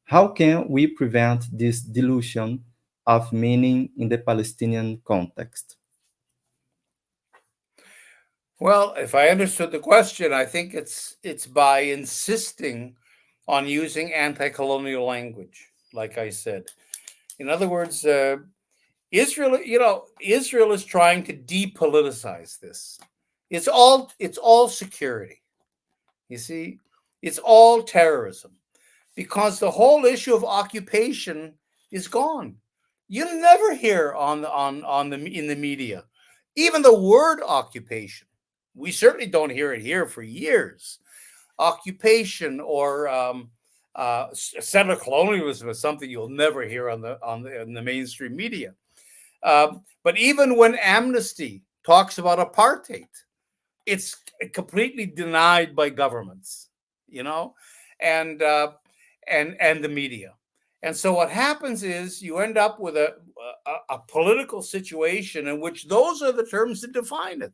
How can we prevent this dilution of meaning in the Palestinian context? Well, if I understood the question, I think it's by insisting on using anti-colonial language, like I said. In other words, Israel is trying to depoliticize this. It's all security. You see, it's all terrorism, because the whole issue of occupation is gone. You never hear in the media even the word occupation. We certainly don't hear it here for years. Occupation or settler colonialism is something you'll never hear in the mainstream media. But even when Amnesty talks about apartheid, it's completely denied by governments, and the media. And so what happens is you end up with a political situation in which those are the terms that define it.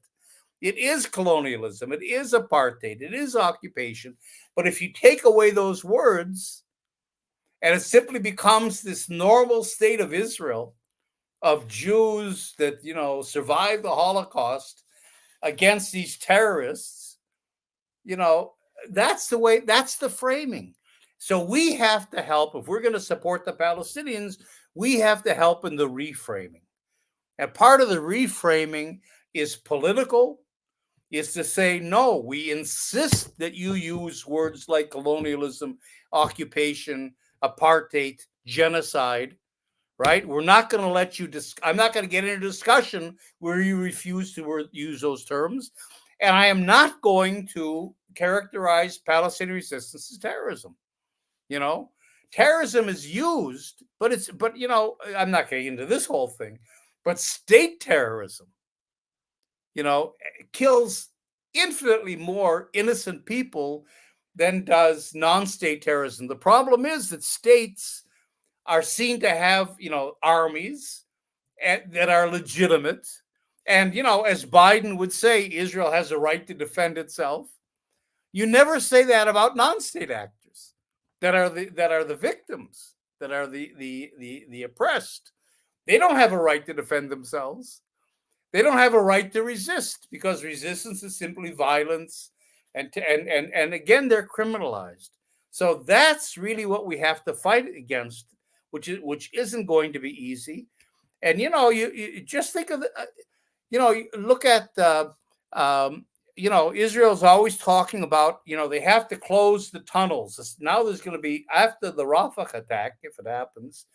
It is colonialism, it is apartheid, it is occupation. But if you take away those words, and it simply becomes this normal state of Israel, of Jews that, survived the Holocaust against these terrorists, that's the framing. So we have to help. If we're going to support the Palestinians, we have to help in the reframing. And part of the reframing is political, is to say, no, we insist that you use words like colonialism, occupation, apartheid, genocide, right? We're not going to let you, I'm not going to get into a discussion where you refuse to use those terms. And I am not going to characterize Palestinian resistance as terrorism. Terrorism is used, but I'm not getting into this whole thing, but state terrorism, kills infinitely more innocent people than does non-state terrorism. The problem is that states are seen to have, armies that are legitimate. And, as Biden would say, Israel has a right to defend itself. You never say that about non-state actors that are the victims, that are the oppressed. They don't have a right to defend themselves. They don't have a right to resist, because resistance is simply violence, and again, they're criminalized. So that's really what we have to fight against, which isn't going to be easy. And you just think of look at Israel's always talking about, they have to close the tunnels. Now there's going to be, after the Rafah attack, if it happens,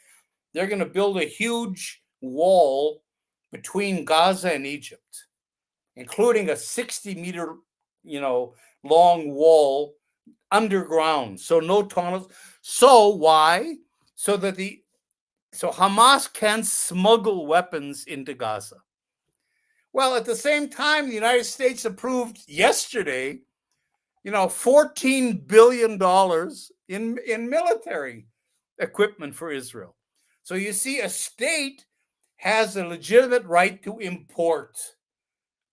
they're going to build a huge wall between Gaza and Egypt, including a 60-meter, long wall underground. So no tunnels. So why? So Hamas can smuggle weapons into Gaza. Well, at the same time, the United States approved yesterday, $14 billion in military equipment for Israel. So you see, a state has a legitimate right to import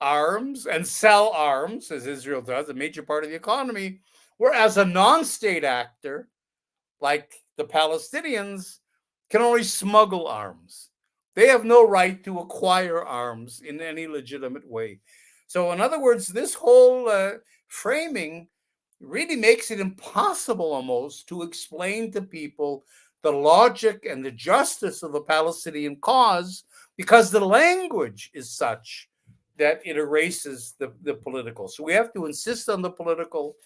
arms and sell arms, as Israel does, a major part of the economy, whereas a non-state actor, like the Palestinians, can only smuggle arms. They have no right to acquire arms in any legitimate way. So in other words, this whole framing really makes it impossible almost to explain to people the logic and the justice of the Palestinian cause, because the language is such that it erases the political. So we have to insist on the political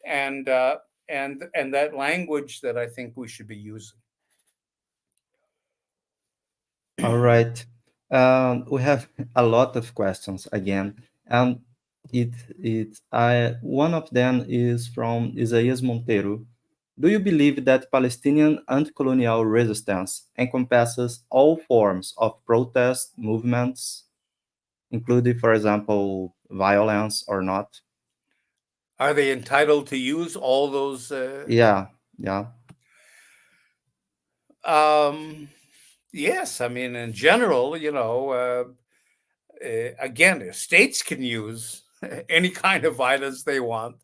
and that language that I think we should be using. All right. We have a lot of questions again, and one of them is from Isaías Monteiro. Do you believe that Palestinian anti-colonial resistance encompasses all forms of protest movements, including, for example, violence or not? Are they entitled to use all those? Yeah. Yes, I mean, in general, again, states can use any kind of violence they want.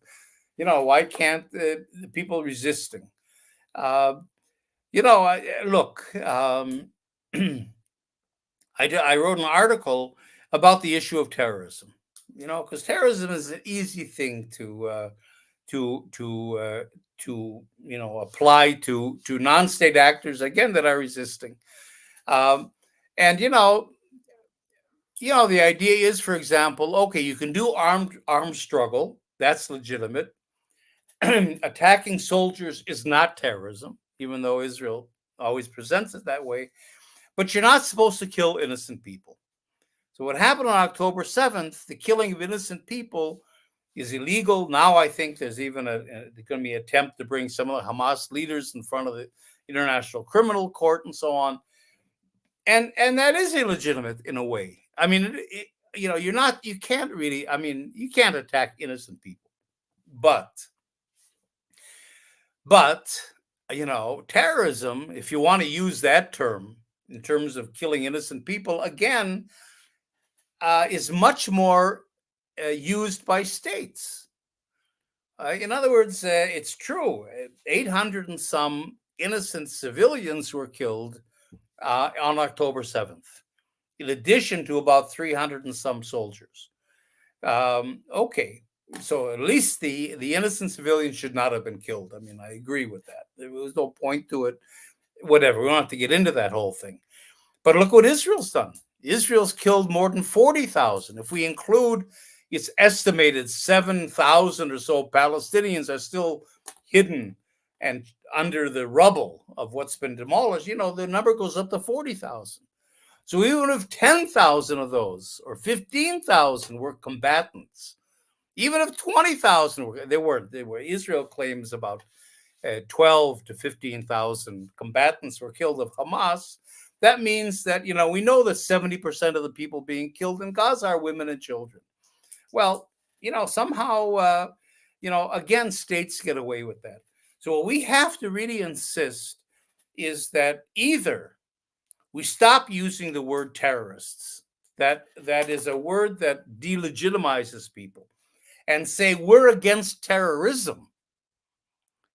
Why can't the people resisting? Look, I wrote an article about the issue of terrorism. Because terrorism is an easy thing to apply to non-state actors, again, that are resisting. And the idea is, for example, okay, you can do armed struggle. That's legitimate. Attacking soldiers is not terrorism, even though Israel always presents it that way. But you're not supposed to kill innocent people. So what happened on October 7th, the killing of innocent people, is illegal. Now I think there's even going to be an attempt to bring some of the Hamas leaders in front of the International Criminal Court and so on. And that is illegitimate in a way. I mean, you can't really, you can't attack innocent people. But terrorism, if you want to use that term in terms of killing innocent people, again, is much more used by states. In other words, it's true. 800 and some innocent civilians were killed on October 7th, in addition to about 300 and some soldiers. Okay, so at least the innocent civilians should not have been killed. I mean, I agree with that. There was no point to it. Whatever, we don't have to get into that whole thing. But look what Israel's done. Israel's killed more than 40,000. If we include its estimated 7,000 or so Palestinians are still hidden and under the rubble of what's been demolished, the number goes up to 40,000. So even if 10,000 of those or 15,000 were combatants, even if 20,000 they were. Israel claims about 12 to 15,000 combatants were killed of Hamas. That means that, we know that 70% of the people being killed in Gaza are women and children. Well, somehow, again, states get away with that. So what we have to really insist is that either we stop using the word terrorists, that is a word that delegitimizes people, and say we're against terrorism,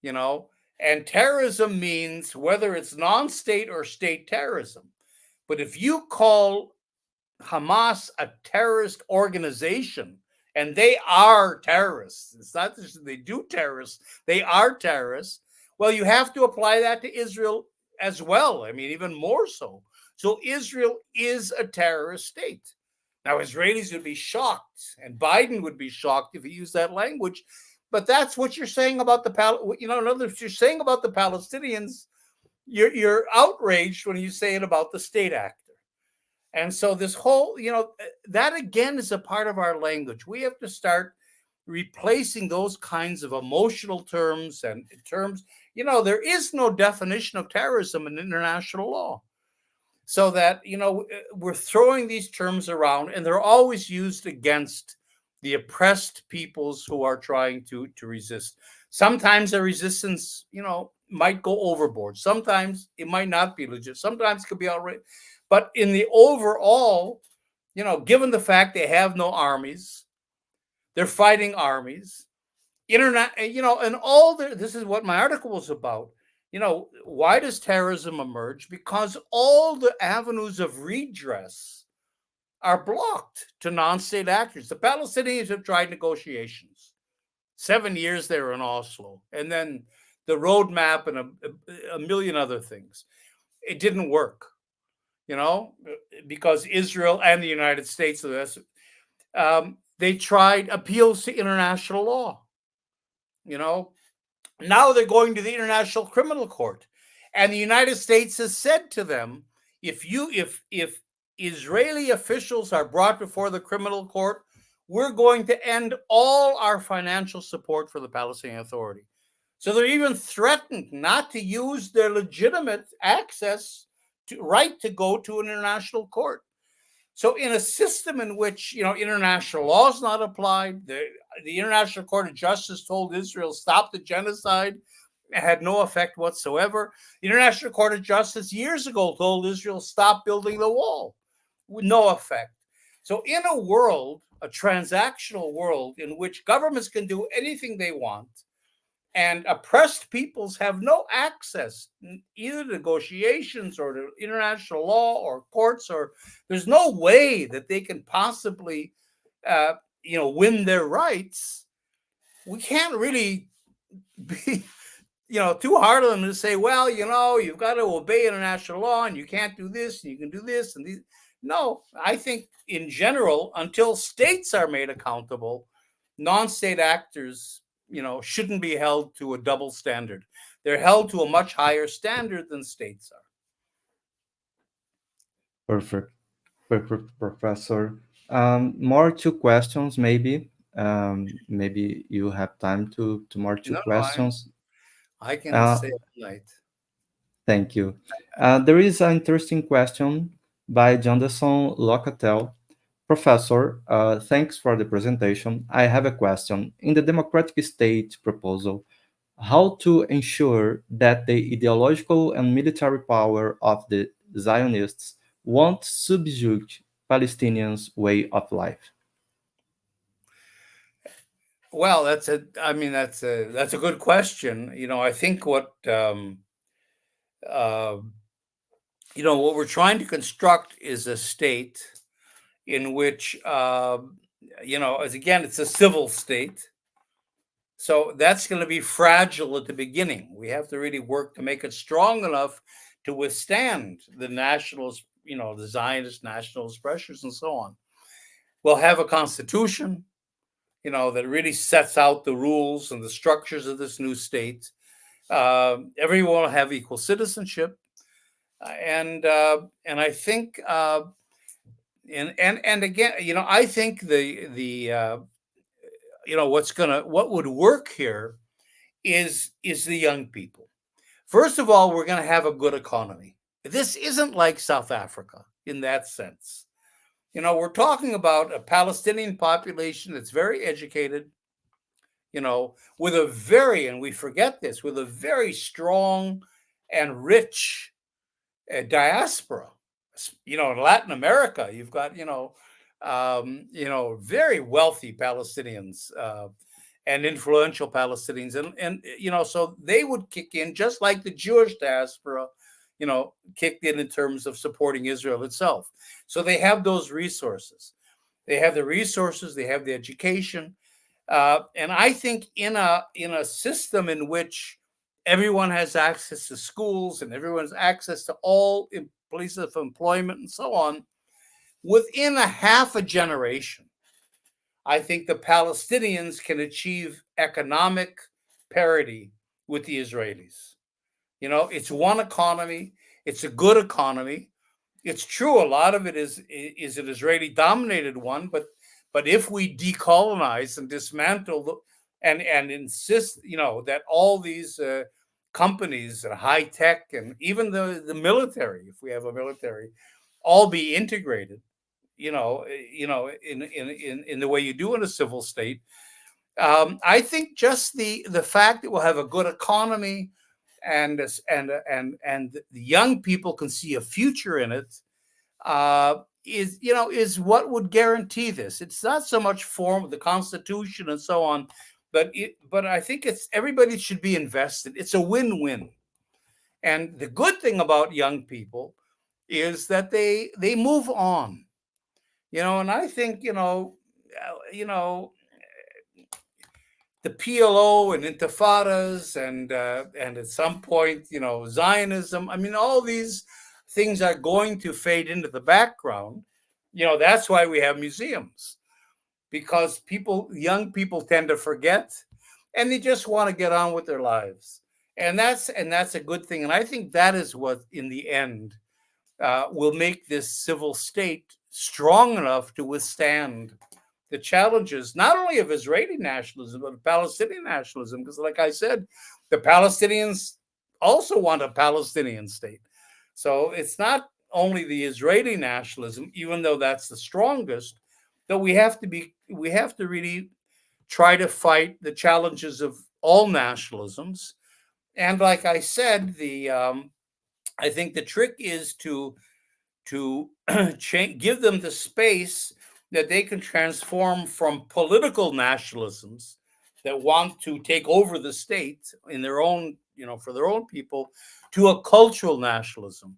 and terrorism means whether it's non-state or state terrorism. But if you call Hamas a terrorist organization, and they are terrorists, it's not just they do terrorists, they are terrorists, well, you have to apply that to Israel as well. I mean, even more so. So Israel is a terrorist state. Now, Israelis would be shocked, and Biden would be shocked if he used that language. But that's what you're saying about in other words, you're saying about the Palestinians, you're outraged when you say it about the state actor. And so this whole, that again is a part of our language. We have to start replacing those kinds of emotional terms and terms. There is no definition of terrorism in international law. So that, we're throwing these terms around, and they're always used against the oppressed peoples who are trying to resist. Sometimes the resistance, might go overboard. Sometimes it might not be legit. Sometimes it could be outright. But in the overall, given the fact they have no armies, they're fighting armies, and all this is what my article was about. Why does terrorism emerge? Because all the avenues of redress are blocked to non-state actors. The Palestinians have tried negotiations. 7 years they were in Oslo, and then the roadmap and a million other things. It didn't work, because Israel and the United States, they tried appeals to international law. Now they're going to the International Criminal Court, and the United States has said to them, if Israeli officials are brought before the criminal court, we're going to end all our financial support for the Palestinian Authority. So they're even threatened not to use their legitimate access right to go to an international court. So in a system in which, international law is not applied, the International Court of Justice told Israel, stop the genocide. It had no effect whatsoever. The International Court of Justice years ago told Israel, stop building the wall, with no effect. So in a transactional world in which governments can do anything they want, and oppressed peoples have no access, either to negotiations or to international law or courts, or there's no way that they can possibly, win their rights. We can't really be, too hard on them to say, well, you've got to obey international law, and you can't do this, and you can do this, and these. No, I think in general, until states are made accountable, non-state actors shouldn't be held to a double standard. They're held to a much higher standard than states are. Perfect, Professor. More two questions, maybe. Maybe you have time to more two questions. I can stay up night. Thank you. There is an interesting question by Jonderson Locatel. Professor, thanks for the presentation. I have a question. In the democratic state proposal, how to ensure that the ideological and military power of the Zionists won't subjugate Palestinians' way of life? Well, that's a good question. I think what what we're trying to construct is a state in which it's a civil state. So that's going to be fragile at the beginning. We have to really work to make it strong enough to withstand the nationalist, the Zionist nationalist pressures and so on. We'll have a constitution, that really sets out the rules and the structures of this new state. Everyone will have equal citizenship, and I think, and again, I think what would work here is the young people. First of all, we're going to have a good economy. This isn't like South Africa in that sense. We're talking about a Palestinian population that's very educated, with a very, and we forget this, with a very strong and rich diaspora. In Latin America, you've got very wealthy Palestinians and influential Palestinians, and so they would kick in just like the Jewish diaspora, kicked in terms of supporting Israel itself. So they have those resources. They have the resources. They have the education, and I think in a system in which everyone has access to schools and everyone has access to all places of employment and so on, within a half a generation, I think the Palestinians can achieve economic parity with the Israelis. It's one economy. It's a good economy. It's true, a lot of it is an Israeli-dominated one, but if we decolonize and dismantle and insist, that all these companies and high tech and even the military, if we have a military, all be integrated, in the way you do in a civil state. I think just the fact that we'll have a good economy and the young people can see a future in it is what would guarantee this. It's not so much form of the Constitution and so on, but I think everybody should be invested. It's a win-win. And the good thing about young people is that they move on. And I think the PLO and intifadas and at some point Zionism. I mean, all these things are going to fade into the background. That's why we have museums, because young people tend to forget, and they just want to get on with their lives, and that's a good thing. And I think that is what, in the end, will make this civil state strong enough to withstand the challenges, not only of Israeli nationalism, but of Palestinian nationalism. Because, like I said, the Palestinians also want a Palestinian state. So it's not only the Israeli nationalism, even though that's the strongest, but we have to really try to fight the challenges of all nationalisms. And like I said, I think the trick is to give them the space that they can transform from political nationalisms that want to take over the state in their own, for their own people, to a cultural nationalism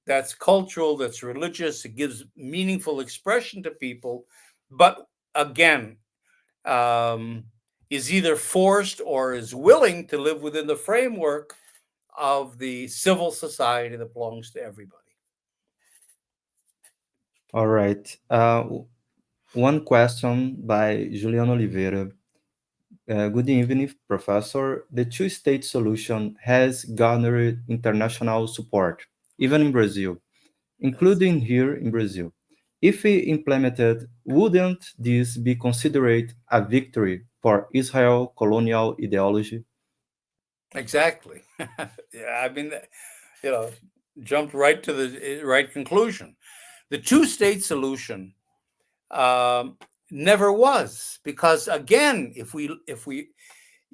that's cultural, that's religious. It gives meaningful expression to people, but again, is either forced or is willing to live within the framework of the civil society that belongs to everybody. All right. One question by Juliano Oliveira. Good evening, Professor. The two-state solution has garnered international support, even in Brazil, including here in Brazil. If implemented, wouldn't this be considered a victory for Israel colonial ideology? Exactly. Yeah, I mean, jumped right to the right conclusion. The two-state solution never was, because again, if you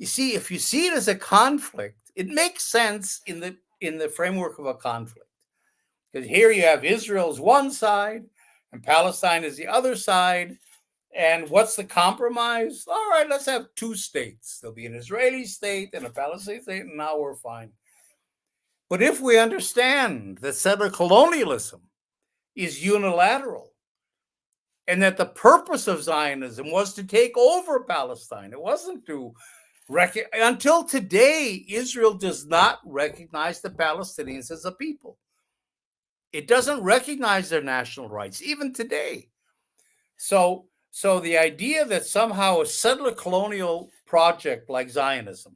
see it as a conflict, it makes sense in the framework of a conflict. Because here you have Israel's one side and Palestine is the other side. And what's the compromise? All right, let's have two states. There'll be an Israeli state and a Palestinian state, and now we're fine. But if we understand that settler colonialism is unilateral, and that the purpose of Zionism was to take over Palestine, it wasn't to until today, Israel does not recognize the Palestinians as a people. It doesn't recognize their national rights, even today. So the idea that somehow a settler colonial project like Zionism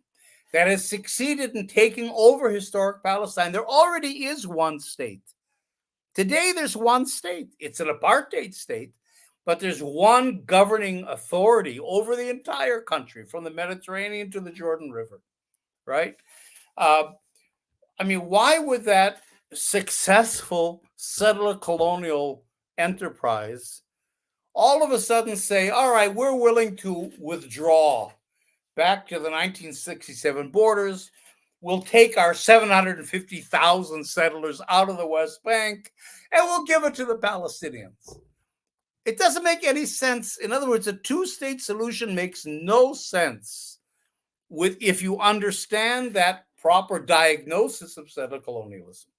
that has succeeded in taking over historic Palestine, there already is one state. Today, there's one state. It's an apartheid state, but there's one governing authority over the entire country, from the Mediterranean to the Jordan River, right? I mean, why would that successful settler colonial enterprise all of a sudden say, all right, we're willing to withdraw back to the 1967 borders. we'll take our 750,000 settlers out of the West Bank and we'll give it to the Palestinians. It doesn't make any sense. In other words, a two-state solution makes no sense if you understand that proper diagnosis of settler colonialism.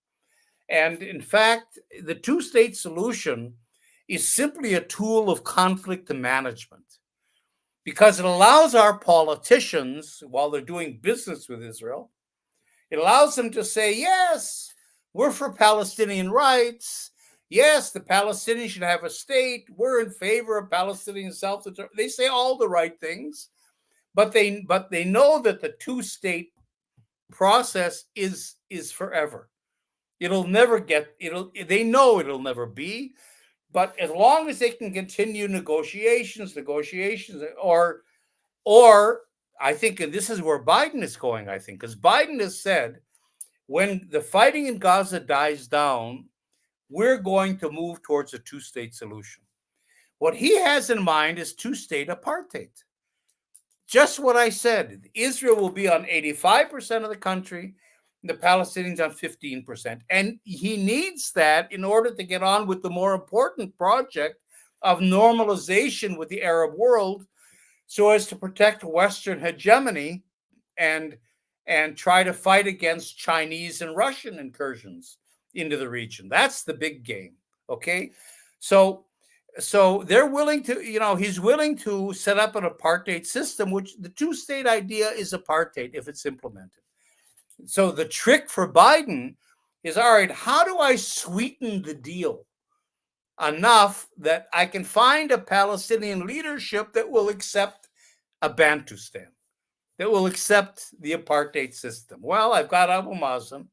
And in fact, the two-state solution is simply a tool of conflict management, because it allows our politicians, while they're doing business with Israel, it allows them to say, yes, we're for Palestinian rights. Yes, the Palestinians should have a state. We're in favor of Palestinian self-determination. They say all the right things, but they know that the two-state process is forever. It'll never get, they know it'll never be, but as long as they can continue negotiations, or I think, and this is where Biden is going, I think, because Biden has said, when the fighting in Gaza dies down, we're going to move towards a two-state solution. What he has in mind is two-state apartheid. Just what I said. Israel will be on 85% of the country, the Palestinians on 15%. And he needs that in order to get on with the more important project of normalization with the Arab world, so as to protect Western hegemony and try to fight against Chinese and Russian incursions into the region. That's the big game, okay? So they're willing to, he's willing to set up an apartheid system, which the two-state idea is apartheid if it's implemented. So the trick for Biden is, all right, how do I sweeten the deal enough that I can find a Palestinian leadership that will accept a Bantustan, that will accept the apartheid system? Well, I've got Abu Mazen.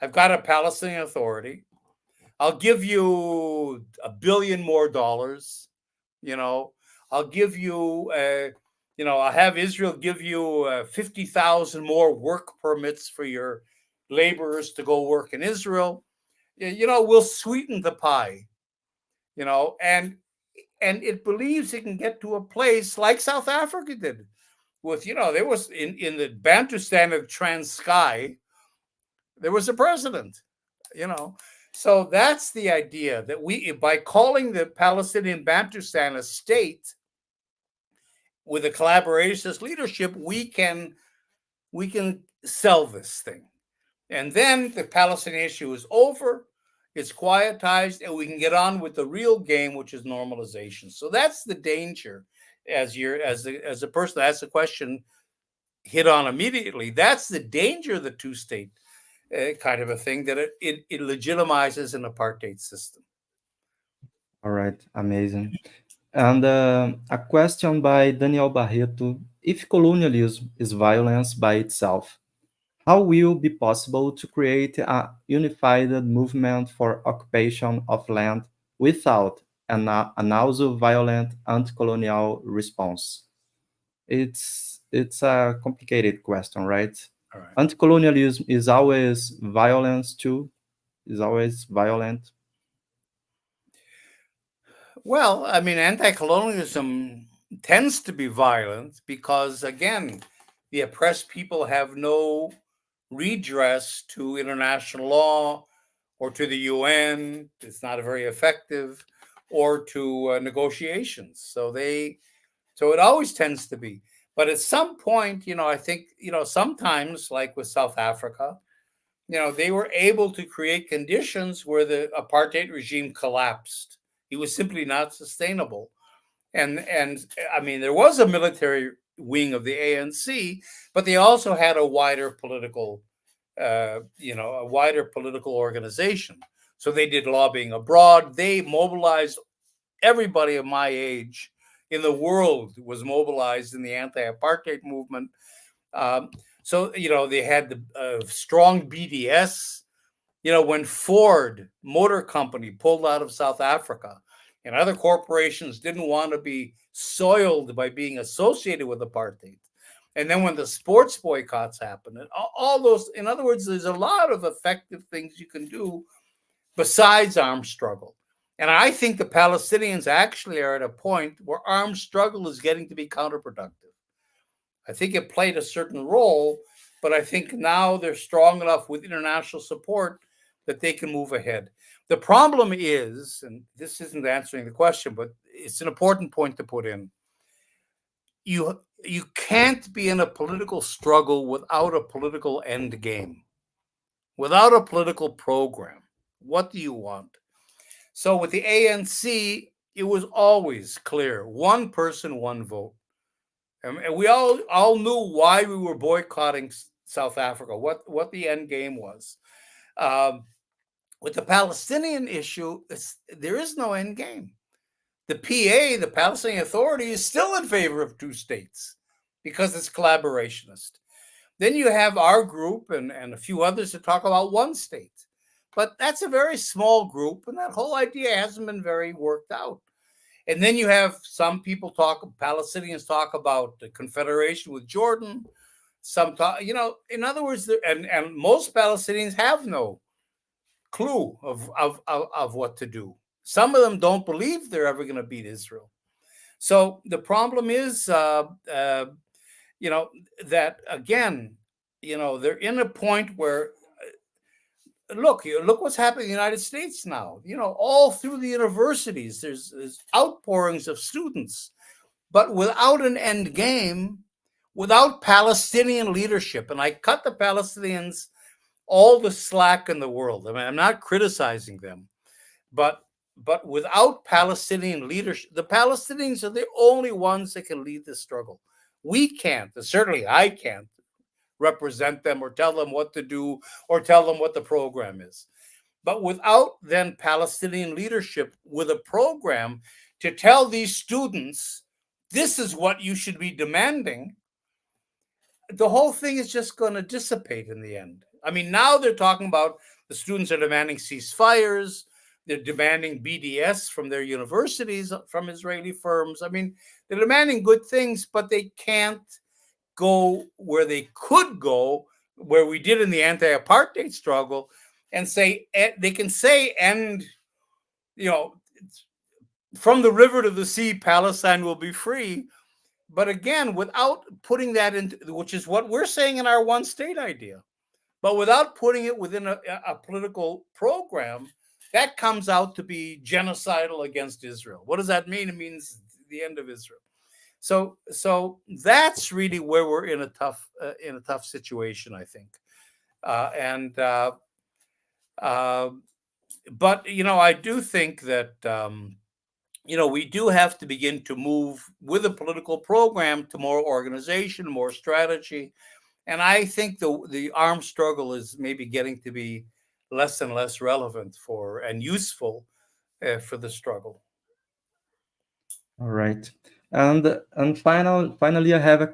I've got a Palestinian Authority. I'll give you $1 billion more. I'll give you, I'll have Israel give you 50,000 more work permits for your laborers to go work in Israel. We'll sweeten the pie, and it believes it can get to a place like South Africa did with, there was in the Bantustan of Transkei, there was a president, So that's the idea, that by calling the Palestinian Bantustan a state with a collaborationist leadership, we can sell this thing. And then the Palestinian issue is over, it's quietized, and we can get on with the real game, which is normalization. So that's the danger, as a person that asked the question hit on immediately. That's the danger of the two-state kind of a thing, that it legitimizes an apartheid system. All right, amazing. And a question by Daniel Barreto: if colonialism is violence by itself, how will it be possible to create a unified movement for occupation of land without an also violent anti-colonial response? It's a complicated question, right? All right. Anti-colonialism is always violence too, is always violent. Well, I mean, anti-colonialism tends to be violent because, again, the oppressed people have no redress to international law or to the UN. It's not very effective, or to negotiations. So it always tends to be. But at some point, I think, sometimes, like with South Africa, they were able to create conditions where the apartheid regime collapsed. It was simply not sustainable. And I mean, there was a military wing of the ANC, but they also had a wider political, organization. So they did lobbying abroad. They mobilized everybody of my age in the world was mobilized in the anti-apartheid movement. So they had the strong BDS. When Ford Motor Company pulled out of South Africa, and other corporations didn't want to be soiled by being associated with apartheid. And then when the sports boycotts happened, and all those, in other words, there's a lot of effective things you can do besides armed struggle. And I think the Palestinians actually are at a point where armed struggle is getting to be counterproductive. I think it played a certain role but I think now they're strong enough with international support that they can move ahead. The problem is, and this isn't answering the question, but it's an important point to put in, you can't be in a political struggle without a political end game, without a political program. What do you want? So with the ANC, it was always clear: one person, one vote. And we all knew why we were boycotting South Africa, what the end game was. With the Palestinian issue, there is no end game. The PA, the Palestinian Authority, is still in favor of two states because it's collaborationist. Then you have our group and a few others that talk about one state. But that's a very small group, and that whole idea hasn't been very worked out. And then you have some people Palestinians talk about the confederation with Jordan. Some talk, in other words, and most Palestinians have no clue of what to do. Some of them don't believe they're ever going to beat Israel. So the problem is, that again, they're in a point where, look what's happening in the United States now. All through the universities, there's outpourings of students, but without an end game, without Palestinian leadership. And I cut the Palestinians all the slack in the world. I mean, I'm not criticizing them, but without Palestinian leadership, the Palestinians are the only ones that can lead this struggle. We can't, certainly I can't represent them or tell them what to do or tell them what the program is. But without then Palestinian leadership with a program to tell these students, this is what you should be demanding, the whole thing is just going to dissipate in the end. I mean, now they're talking about the students are demanding ceasefires. They're demanding BDS from their universities, from Israeli firms. I mean, they're demanding good things, but they can't go where they could go, where we did in the anti-apartheid struggle, and say they can say, and from the river to the sea, Palestine will be free. But again, without putting that into, which is what we're saying in our one state idea, but without putting it within a political program, that comes out to be genocidal against Israel. What does that mean? It means the end of Israel. So that's really where we're in a tough situation, I think. But I do think that we do have to begin to move with a political program to more organization, more strategy. And I think the armed struggle is maybe getting to be less and less relevant and useful for the struggle. All right. And finally, I have a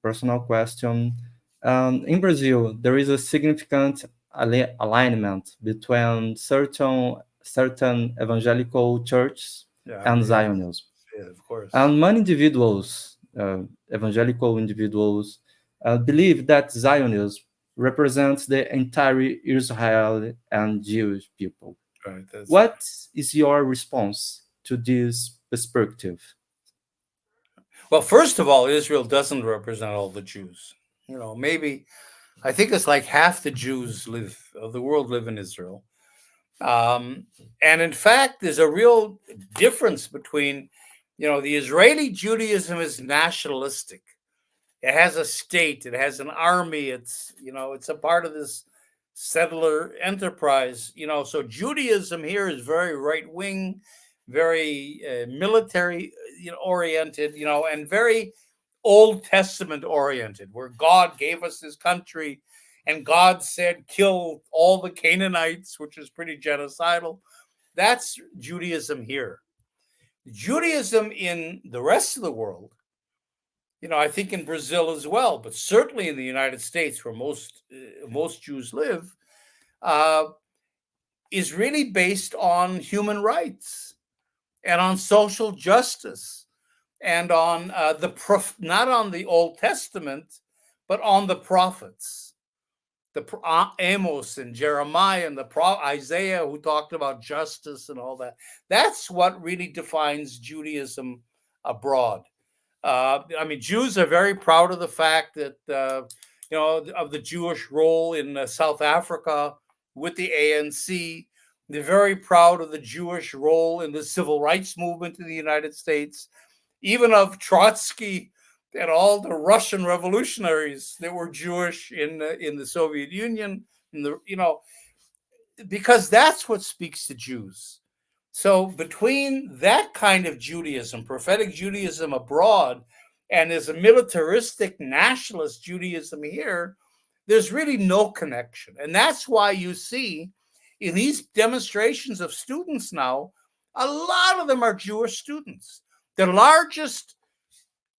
personal question. In Brazil, there is a significant alignment between certain evangelical churches and Zionism. Yeah, of course. And many individuals, evangelical individuals, believe that Zionism represents the entire Israel and Jewish people. Right. What is your response to this perspective? Well, first of all, Israel doesn't represent all the Jews. Maybe I think it's like half the Jews of the world live in Israel. And in fact, there's a real difference between, the Israeli Judaism is nationalistic. It has a state, it has an army, it's a part of this settler enterprise, so Judaism here is very right-wing, very military oriented, and very Old Testament oriented, where God gave us this country and God said, kill all the Canaanites, which is pretty genocidal. That's Judaism here. Judaism in the rest of the world, I think in Brazil as well, but certainly in the United States, where most Jews live, is really based on human rights and on social justice and on not on the Old Testament, but on the prophets, Amos and Jeremiah and Isaiah, who talked about justice and all that. That's what really defines Judaism abroad. Jews are very proud of the fact that of the Jewish role in South Africa with the ANC. They're very proud of the Jewish role in the civil rights movement in the United States, even of Trotsky and all the Russian revolutionaries that were Jewish in the Soviet Union, because that's what speaks to Jews. So between that kind of Judaism, prophetic Judaism abroad, and there's a militaristic nationalist Judaism here, there's really no connection. And that's why you see in these demonstrations of students now, a lot of them are Jewish students. The largest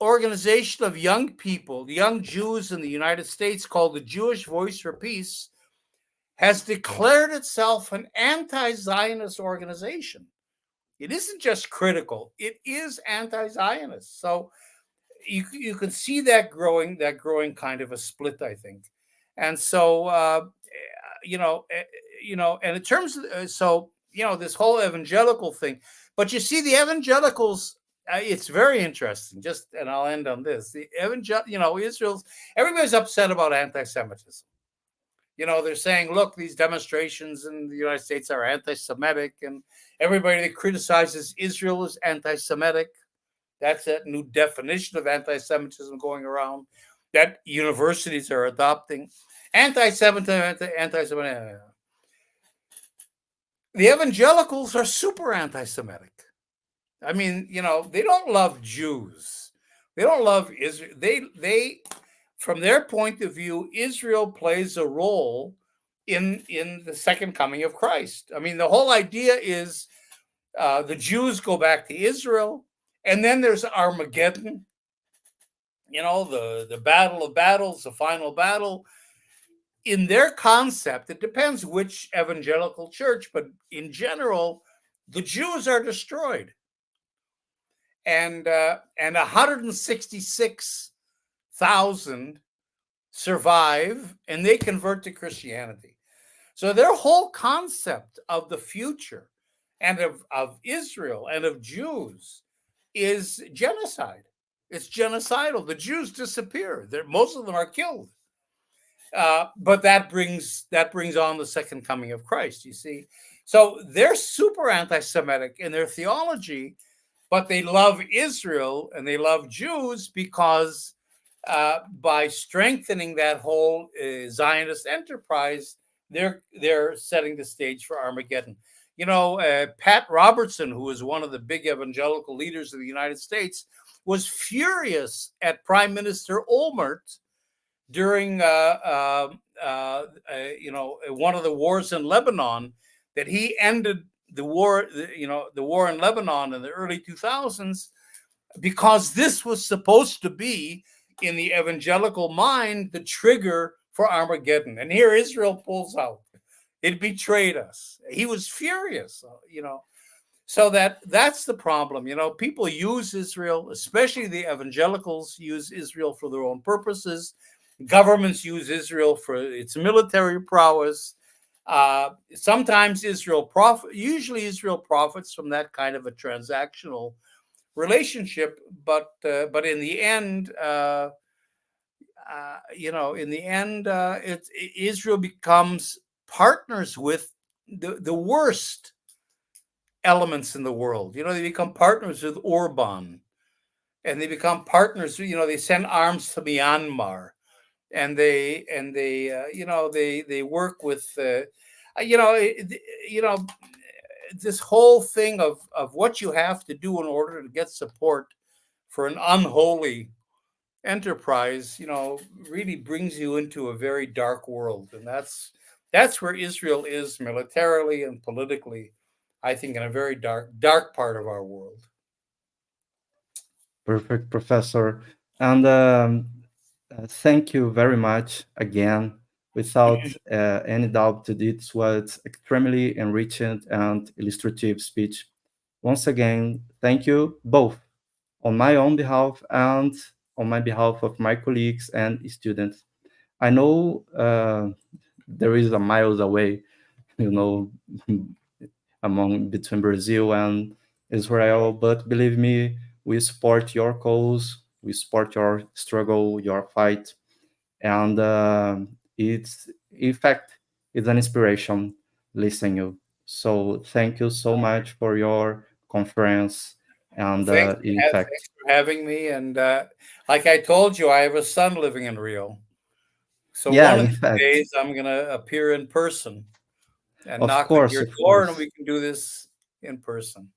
organization of young people, young Jews in the United States, called the Jewish Voice for Peace, has declared itself an anti-Zionist organization. It isn't just critical, it is anti-Zionist. So you can see that growing kind of a split, I think. And so and in terms of this whole evangelical thing, but you see the evangelicals, it's very interesting. And I'll end on this. The Israel's, everybody's upset about anti-Semitism. They're saying, look, these demonstrations in the United States are anti-Semitic, and everybody that criticizes Israel is anti-Semitic. That's that new definition of anti-Semitism going around that universities are adopting. Anti-Semitism. The evangelicals are super anti-Semitic. I mean, they don't love Jews. They don't love Israel. They from their point of view, Israel plays a role in the second coming of Christ. I mean, the whole idea is the Jews go back to Israel, and then there's Armageddon, the battle of battles, the final battle. In their concept, it depends which evangelical church, but in general, the Jews are destroyed. And 166,000 survive, and they convert to Christianity. So their whole concept of the future and of Israel and of Jews is genocide. It's genocidal. The Jews disappear. Most of them are killed. But that brings on the second coming of Christ, you see. So they're super anti-Semitic in their theology, but they love Israel and they love Jews because by strengthening that whole Zionist enterprise, they're setting the stage for Armageddon. Pat Robertson, who was one of the big evangelical leaders of the United States, was furious at Prime Minister Olmert during one of the wars in Lebanon, that he ended the war, the war in Lebanon in the early 2000s, because this was supposed to be, in the evangelical mind, the trigger for Armageddon. And here Israel pulls out. It betrayed us. He was furious, So that's the problem. People use Israel, especially the evangelicals use Israel for their own purposes. Governments use Israel for its military prowess. Sometimes usually Israel profits from that kind of a transactional relationship, but in the end, Israel becomes partners with the worst elements in the world. They become partners with Orban, and they become partners. They send arms to Myanmar, and they work with this whole thing of what you have to do in order to get support for an unholy enterprise, really brings you into a very dark world. And that's where Israel is militarily and politically, I think, in a very dark part of our world. Perfect, Professor. And thank you very much again. Without any doubt, this was extremely enriching and illustrative speech. Once again, thank you both on my own behalf and on my behalf of my colleagues and students. I know there is a miles away, between Brazil and Israel, but believe me, we support your cause, we support your struggle, your fight, and it's, in fact, it's an inspiration listening you. So thank you so much for your conference, and in fact, Thanks for having me. And like I told you, I have a son living in Rio. So yeah, one of in these fact, days, I'm going to appear in person and of knock on course, your of door, and course, we can do this in person.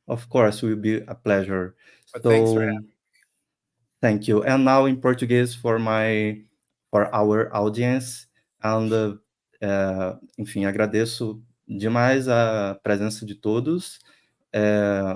of course, will be a pleasure. But thanks for So thank you. And now in Português for our audience. And, enfim, agradeço demais a presença de todos.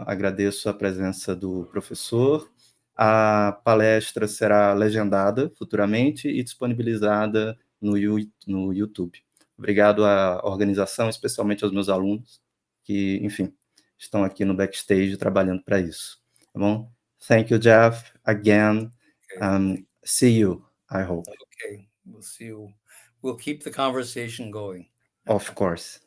Agradeço a presença do professor. A palestra será legendada futuramente e disponibilizada no YouTube. Obrigado à organização, especialmente aos meus alunos, que, enfim, estão aqui no backstage trabalhando para isso. Tá bom? Thank you, Jeff, again. See you, I hope. Okay, we'll see you. We'll keep the conversation going. Of course.